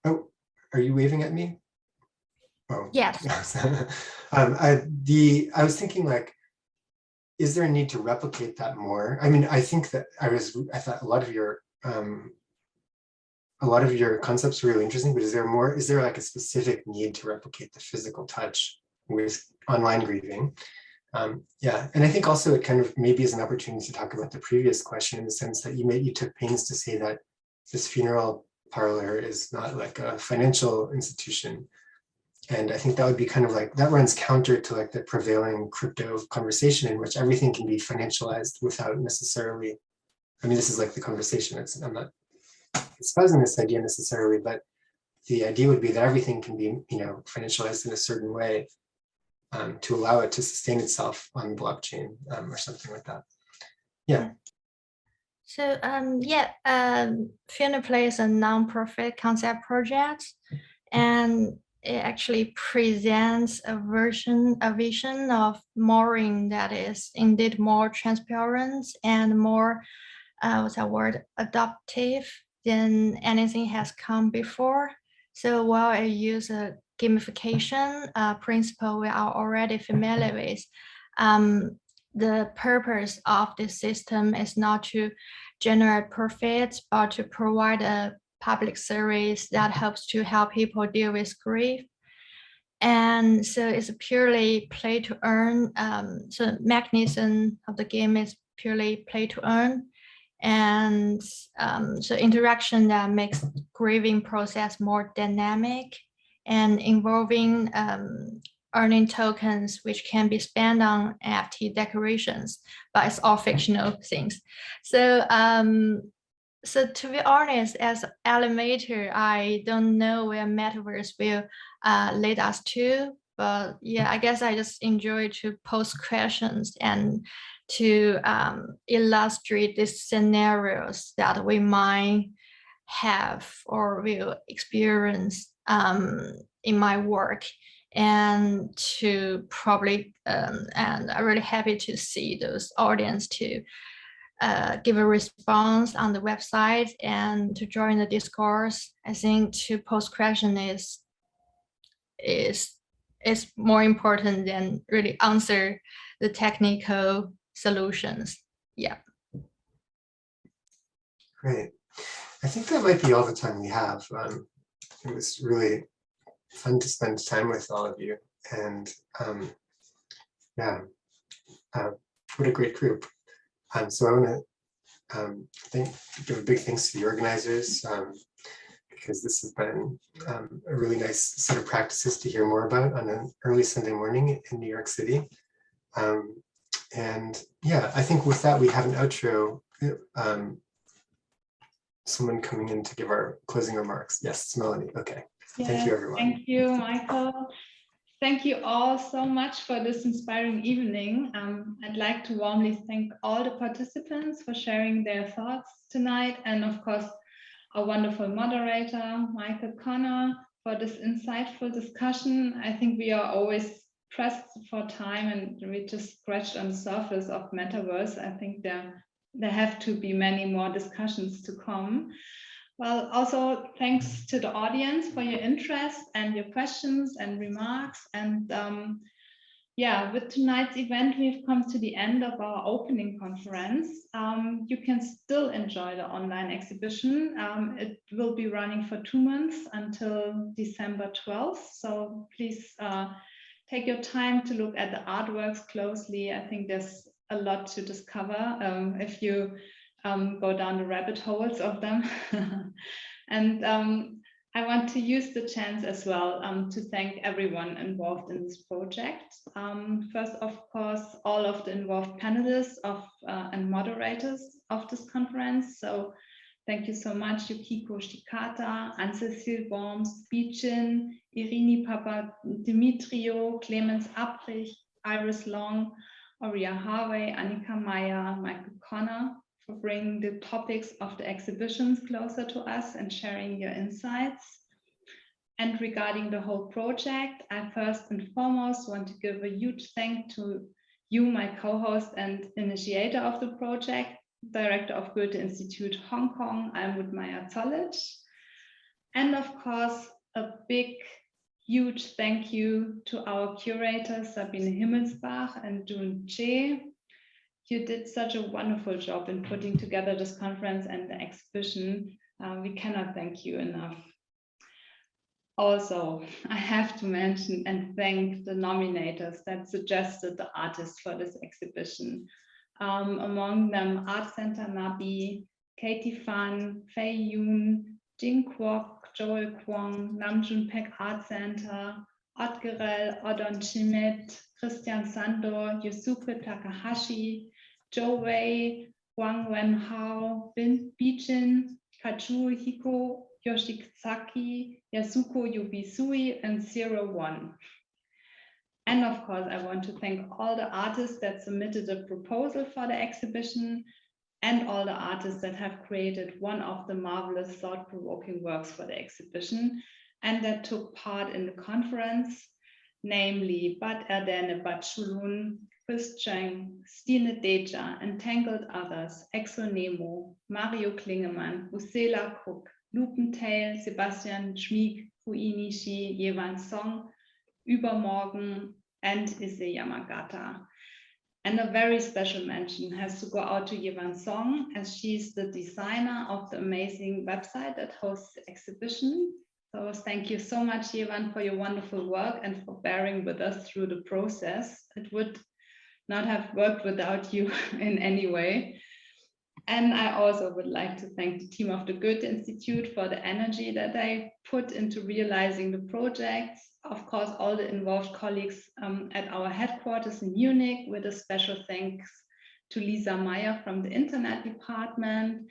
oh, are you waving at me? Oh, yes. I was thinking like, is there a need to replicate that more? I mean, I think that I thought a lot of your concepts were really interesting, but is there like a specific need to replicate the physical touch with online grieving? Yeah, and I think also it kind of maybe is an opportunity to talk about the previous question, in the sense that you took pains to say that this funeral parlor is not like a financial institution. And I think that would be kind of like, that runs counter to like the prevailing crypto conversation, in which everything can be financialized without necessarily, I mean, this is like the conversation, I'm not espousing this idea necessarily, but the idea would be that everything can be, you know, financialized in a certain way to allow it to sustain itself on the blockchain or something like that. Yeah. So Funeral Play is a non-profit concept project, and it actually presents a vision of mourning that is indeed more transparent and more, adaptive than anything has come before. So while I use a gamification principle we are already familiar with, the purpose of this system is not to generate profits, but to provide a public service that helps to help people deal with grief. And so it's purely play to earn. So the mechanism of the game is purely play to earn. And so interaction that makes grieving process more dynamic and involving earning tokens, which can be spent on NFT decorations, but it's all fictional things. So so to be honest, as animator, I don't know where Metaverse will lead us to, but yeah, I guess I just enjoy to pose questions and to illustrate these scenarios that we might have or will experience in my work, and to probably, and I'm really happy to see those audience to give a response on the website and to join the discourse. I think to post question is is more important than really answer the technical solutions. Yeah. Great. I think that might be all the time we have. It was really fun to spend time with all of you. And yeah, what a great group. So I want to give a big thanks to the organizers, because this has been a really nice set of practices to hear more about on an early Sunday morning in New York City. And yeah, I think with that, we have an outro. Someone coming in to give our closing remarks. Yes, it's Melanie. Okay. Yes, thank you, everyone. Thank you, Michael. Thank you all so much for this inspiring evening. I'd like to warmly thank all the participants for sharing their thoughts tonight, and of course, our wonderful moderator, Michael Connor, for this insightful discussion. I think we are always pressed for time, and we just scratched on the surface of Metaverse. I think there have to be many more discussions to come. Well, also thanks to the audience for your interest and your questions and remarks. And yeah, with tonight's event, we've come to the end of our opening conference. You can still enjoy the online exhibition. It will be running for 2 months until December 12th. So please take your time to look at the artworks closely. I think there's a lot to discover if you go down the rabbit holes of them. And I want to use the chance as well to thank everyone involved in this project. First, of course, all of the involved panelists and moderators of this conference. So thank you so much, Yukiko Shikata, Anne-Cécile Worms, Bichin, Irini Papadimitriou, Clemens Abrich, Iris Long, Auriea Harvey, Anika Meier, Michael Connor, for bringing the topics of the exhibitions closer to us and sharing your insights. And regarding the whole project, I first and foremost want to give a huge thank to you, my co-host and initiator of the project, Director of Goethe-Institut Hong Kong, Almut Meyer-Zollitsch. And of course, a big, huge thank you to our curators, Sabine Himmelsbach and DooEun Choi. You did such a wonderful job in putting together this conference and the exhibition. We cannot thank you enough. Also, I have to mention and thank the nominators that suggested the artists for this exhibition. Among them, Art Center Nabi, Katie Fan, Fei Yoon, Jing Kwok, Joel Kwong, Namjoon Paik Art Center, Otgerel, Odon Schmidt, Christian Sandor, Yusuke Takahashi, Zhou Wei, Wang Wenhao, Bichin, Kachu Hiko, Yoshizaki, Yasuko Yubisui, and 01. And of course, I want to thank all the artists that submitted a proposal for the exhibition and all the artists that have created one of the marvelous thought-provoking works for the exhibition and that took part in the conference, namely Bat Erdene Batchulun, Chris Cheng, Stine Deja, Entangled Others, Exo Nemo, Mario Klingemann, Usela Cook, Loopntale, Sebastian Schmieg, Ruini Shi, Yewan Song, Übermorgen, and Ise Yamagata. And a very special mention has to go out to Yewan Song, as she's the designer of the amazing website that hosts the exhibition. So thank you so much, Yewan, for your wonderful work and for bearing with us through the process. It would not have worked without you in any way. And I also would like to thank the team of the Goethe-Institut for the energy that they put into realizing the project. Of course, all the involved colleagues at our headquarters in Munich, with a special thanks to Lisa Meyer from the Internet Department,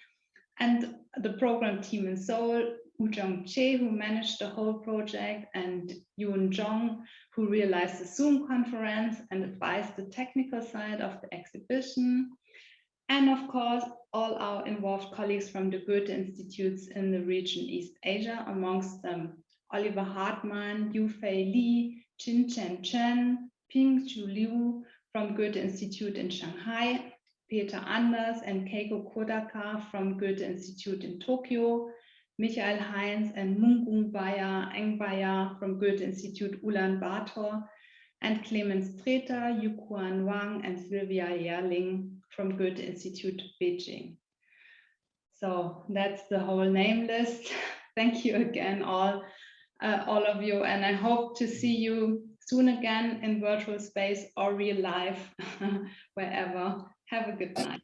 and the program team in Seoul, Woo-Jung Che, who managed the whole project, and Yoon Jong, who realized the Zoom conference and advised the technical side of the exhibition. And of course, all our involved colleagues from the Goethe Institutes in the region East Asia, amongst them Oliver Hartmann, Yufei Li, Chin Chen Chen, Ping Chu Liu from Goethe-Institut in Shanghai, Peter Anders and Keiko Kodaka from Goethe-Institut in Tokyo, Michael Heinz and Mungung Bayer Engbaya from Goethe-Institut Ulaanbaatar, and Clemens Treter, Yuquan Wang, and Sylvia Yerling from Goethe-Institut Beijing. So that's the whole name list. Thank you again, all of you, and I hope to see you soon again in virtual space or real life, wherever. Have a good night.